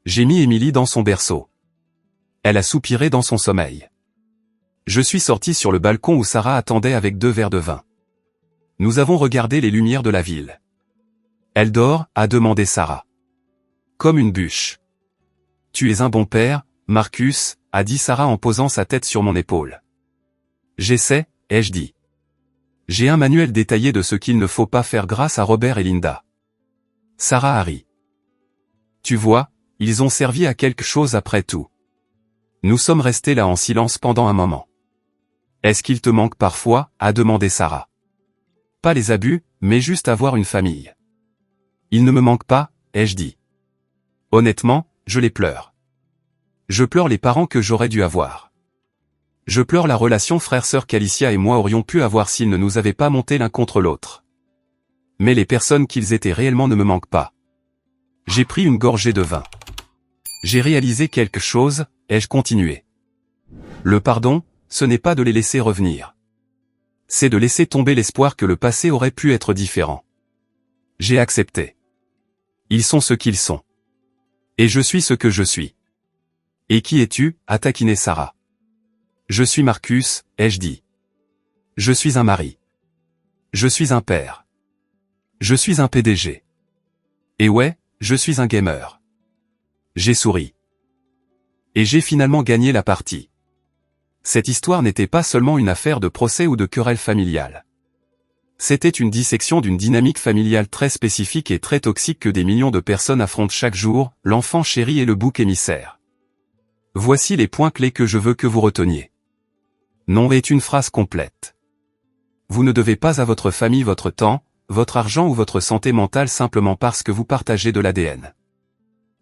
J'ai mis Émilie dans son berceau. Elle a soupiré dans son sommeil. Je suis sorti sur le balcon où Sarah attendait avec 2 verres de vin. Nous avons regardé les lumières de la ville. Elle dort, a demandé Sarah. Comme une bûche. Tu es un bon père, Marcus, a dit Sarah en posant sa tête sur mon épaule. J'essaie, ai-je dit. J'ai un manuel détaillé de ce qu'il ne faut pas faire grâce à Robert et Linda. Sarah a ri. Tu vois, ils ont servi à quelque chose après tout. Nous sommes restés là en silence pendant un moment. Est-ce qu'il te manque parfois, a demandé Sarah. Pas les abus, mais juste avoir une famille. Il ne me manque pas, ai-je dit. Honnêtement, je les pleure. Je pleure les parents que j'aurais dû avoir. Je pleure la relation frère-sœur qu'Alicia et moi aurions pu avoir s'ils ne nous avaient pas montés l'un contre l'autre. Mais les personnes qu'ils étaient réellement ne me manquent pas. J'ai pris une gorgée de vin. J'ai réalisé quelque chose, ai-je continué. Le pardon, ce n'est pas de les laisser revenir. C'est de laisser tomber l'espoir que le passé aurait pu être différent. J'ai accepté. Ils sont ce qu'ils sont. Et je suis ce que je suis. Et qui es-tu, a taquiné Sarah. Je suis Marcus, ai-je dit. Je suis un mari. Je suis un père. Je suis un PDG. Et ouais, je suis un gamer. J'ai souri. Et j'ai finalement gagné la partie. Cette histoire n'était pas seulement une affaire de procès ou de querelle familiale. C'était une dissection d'une dynamique familiale très spécifique et très toxique que des millions de personnes affrontent chaque jour, l'enfant chéri et le bouc émissaire. Voici les points clés que je veux que vous reteniez. Non est une phrase complète. Vous ne devez pas à votre famille votre temps, votre argent ou votre santé mentale simplement parce que vous partagez de l'ADN.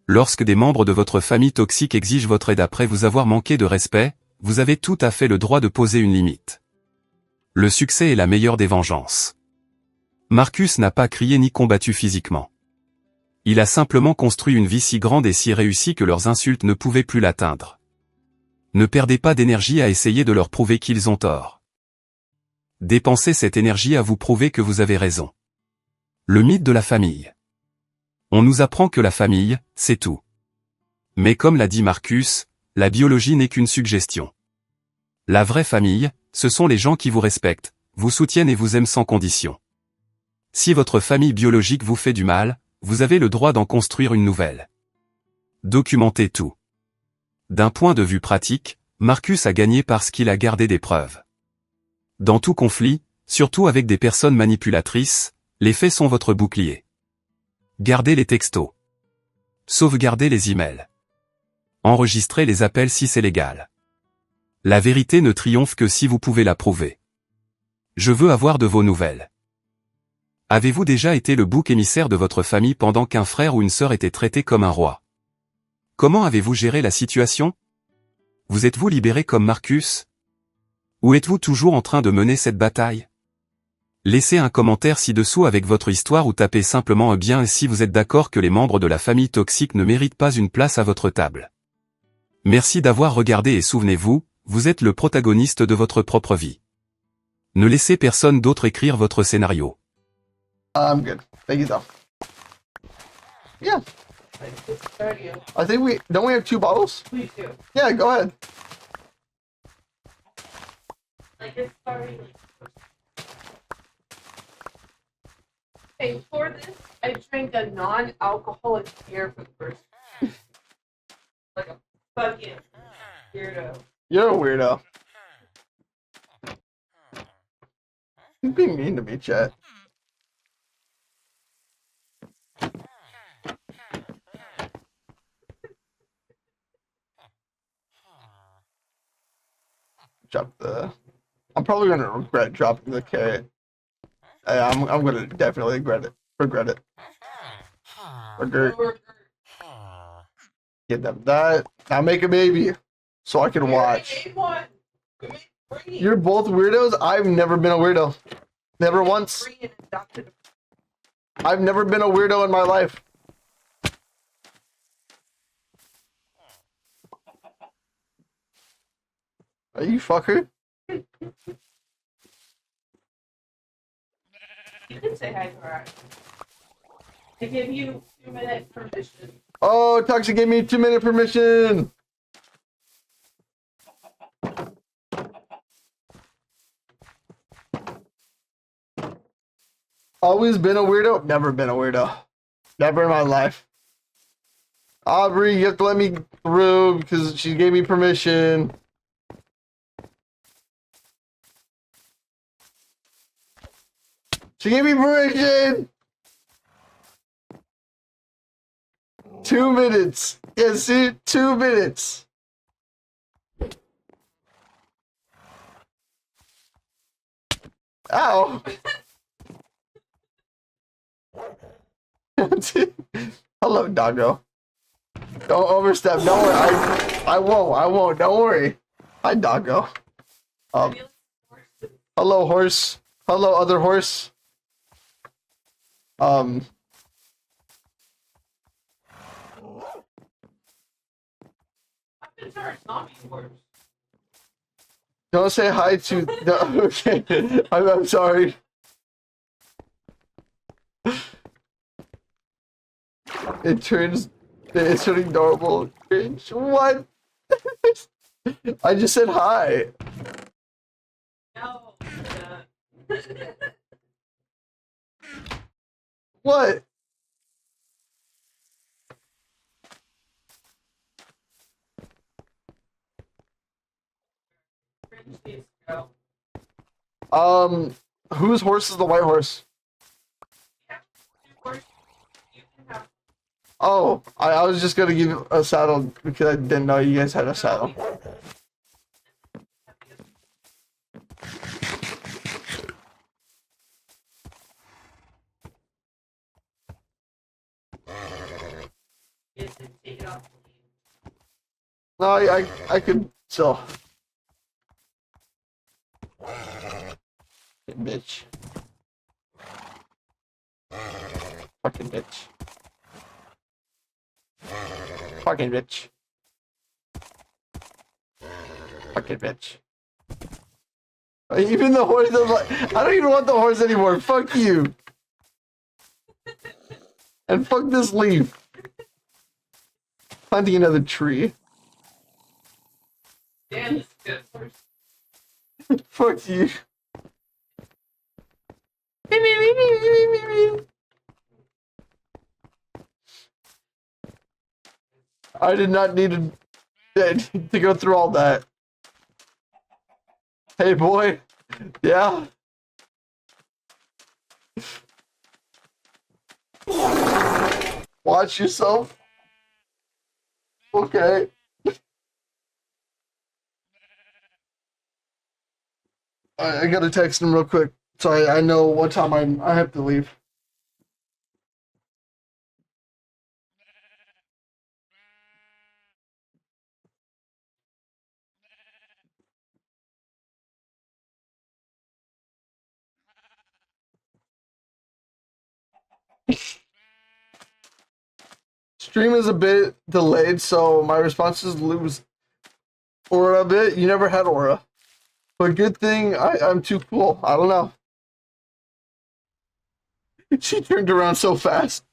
Lorsque des membres de votre famille toxique exigent votre aide après vous avoir manqué de respect, vous avez tout à fait le droit de poser une limite. Le succès est la meilleure des vengeances. Marcus n'a pas crié ni combattu physiquement. Il a simplement construit une vie si grande et si réussie que leurs insultes ne pouvaient plus l'atteindre. Ne perdez pas d'énergie à essayer de leur prouver qu'ils ont tort. Dépensez cette énergie à vous prouver que vous avez raison. Le mythe de la famille. On nous apprend que la famille, c'est tout. Mais comme l'a dit Marcus, la biologie n'est qu'une suggestion. La vraie famille, ce sont les gens qui vous respectent, vous soutiennent et vous aiment sans condition. Si votre famille biologique vous fait du mal, vous avez le droit d'en construire une nouvelle. Documentez tout. D'un point de vue pratique, Marcus a gagné parce qu'il a gardé des preuves. Dans tout conflit, surtout avec des personnes manipulatrices, les faits sont votre bouclier. Gardez les textos. Sauvegardez les emails. Enregistrez les appels si c'est légal. La vérité ne triomphe que si vous pouvez la prouver. Je veux avoir de vos nouvelles. Avez-vous déjà été le bouc émissaire de votre famille pendant qu'un frère ou une sœur était traité comme un roi? Comment avez-vous géré la situation? Vous êtes-vous libéré comme Marcus? Ou êtes-vous toujours en train de mener cette bataille? Laissez un commentaire ci-dessous avec votre histoire ou tapez simplement un bien si vous êtes d'accord que les membres de la famille toxique ne méritent pas une place à votre table. Merci d'avoir regardé et souvenez-vous, vous êtes le protagoniste de votre propre vie. Ne laissez personne d'autre écrire votre scénario. I'm good. Thank you though. Yeah. I think don't we have 2 bottles? We do. Yeah, go ahead. Like it's starting. Hey, for this, I drank a non-alcoholic beer for the first time. Like a fucking weirdo. You're a weirdo. You're being mean to me, chat. Drop the. I'm probably gonna regret dropping the carrot. I'm gonna definitely regret it. Regret. Get them that. Now make a baby, so I can watch. You're both weirdos. I've never been a weirdo. Never once. I've never been a weirdo in my life. Are you fucker? You can say hi to her. I give you 2-minute permission. Oh, Toxic gave me 2-minute permission. Always been a weirdo? Never been a weirdo. Never in my life. Aubrey, you have to let me through because she gave me permission. She gave me permission! 2 minutes. Yeah, see? 2 minutes. Ow. Hello, doggo. Don't overstep. Don't worry. I won't. Don't worry. Hi, doggo. Um, hello, horse. Hello, other horse. Um, don't say hi to the. Okay, I'm sorry. It's turning normal. Cringe. What? I just said hi. No. What? Whose horse is the white horse? Oh, I was just gonna give you a saddle because I didn't know you guys had a saddle. No, I could still. Bitch. Fucking bitch. Fucking bitch. Fucking bitch. Even the horse is like, I don't even want the horse anymore. Fuck you. And fuck this leaf. Planting another tree. Damn, this is good horse. Fuck you. I did not need to go through all that. Hey, boy. Yeah. Watch yourself. Okay. I gotta text him real quick. Sorry, I know what time I have to leave. Stream is a bit delayed, so my responses lose aura a bit. You never had aura. But good thing I'm too cool. I don't know. She turned around so fast.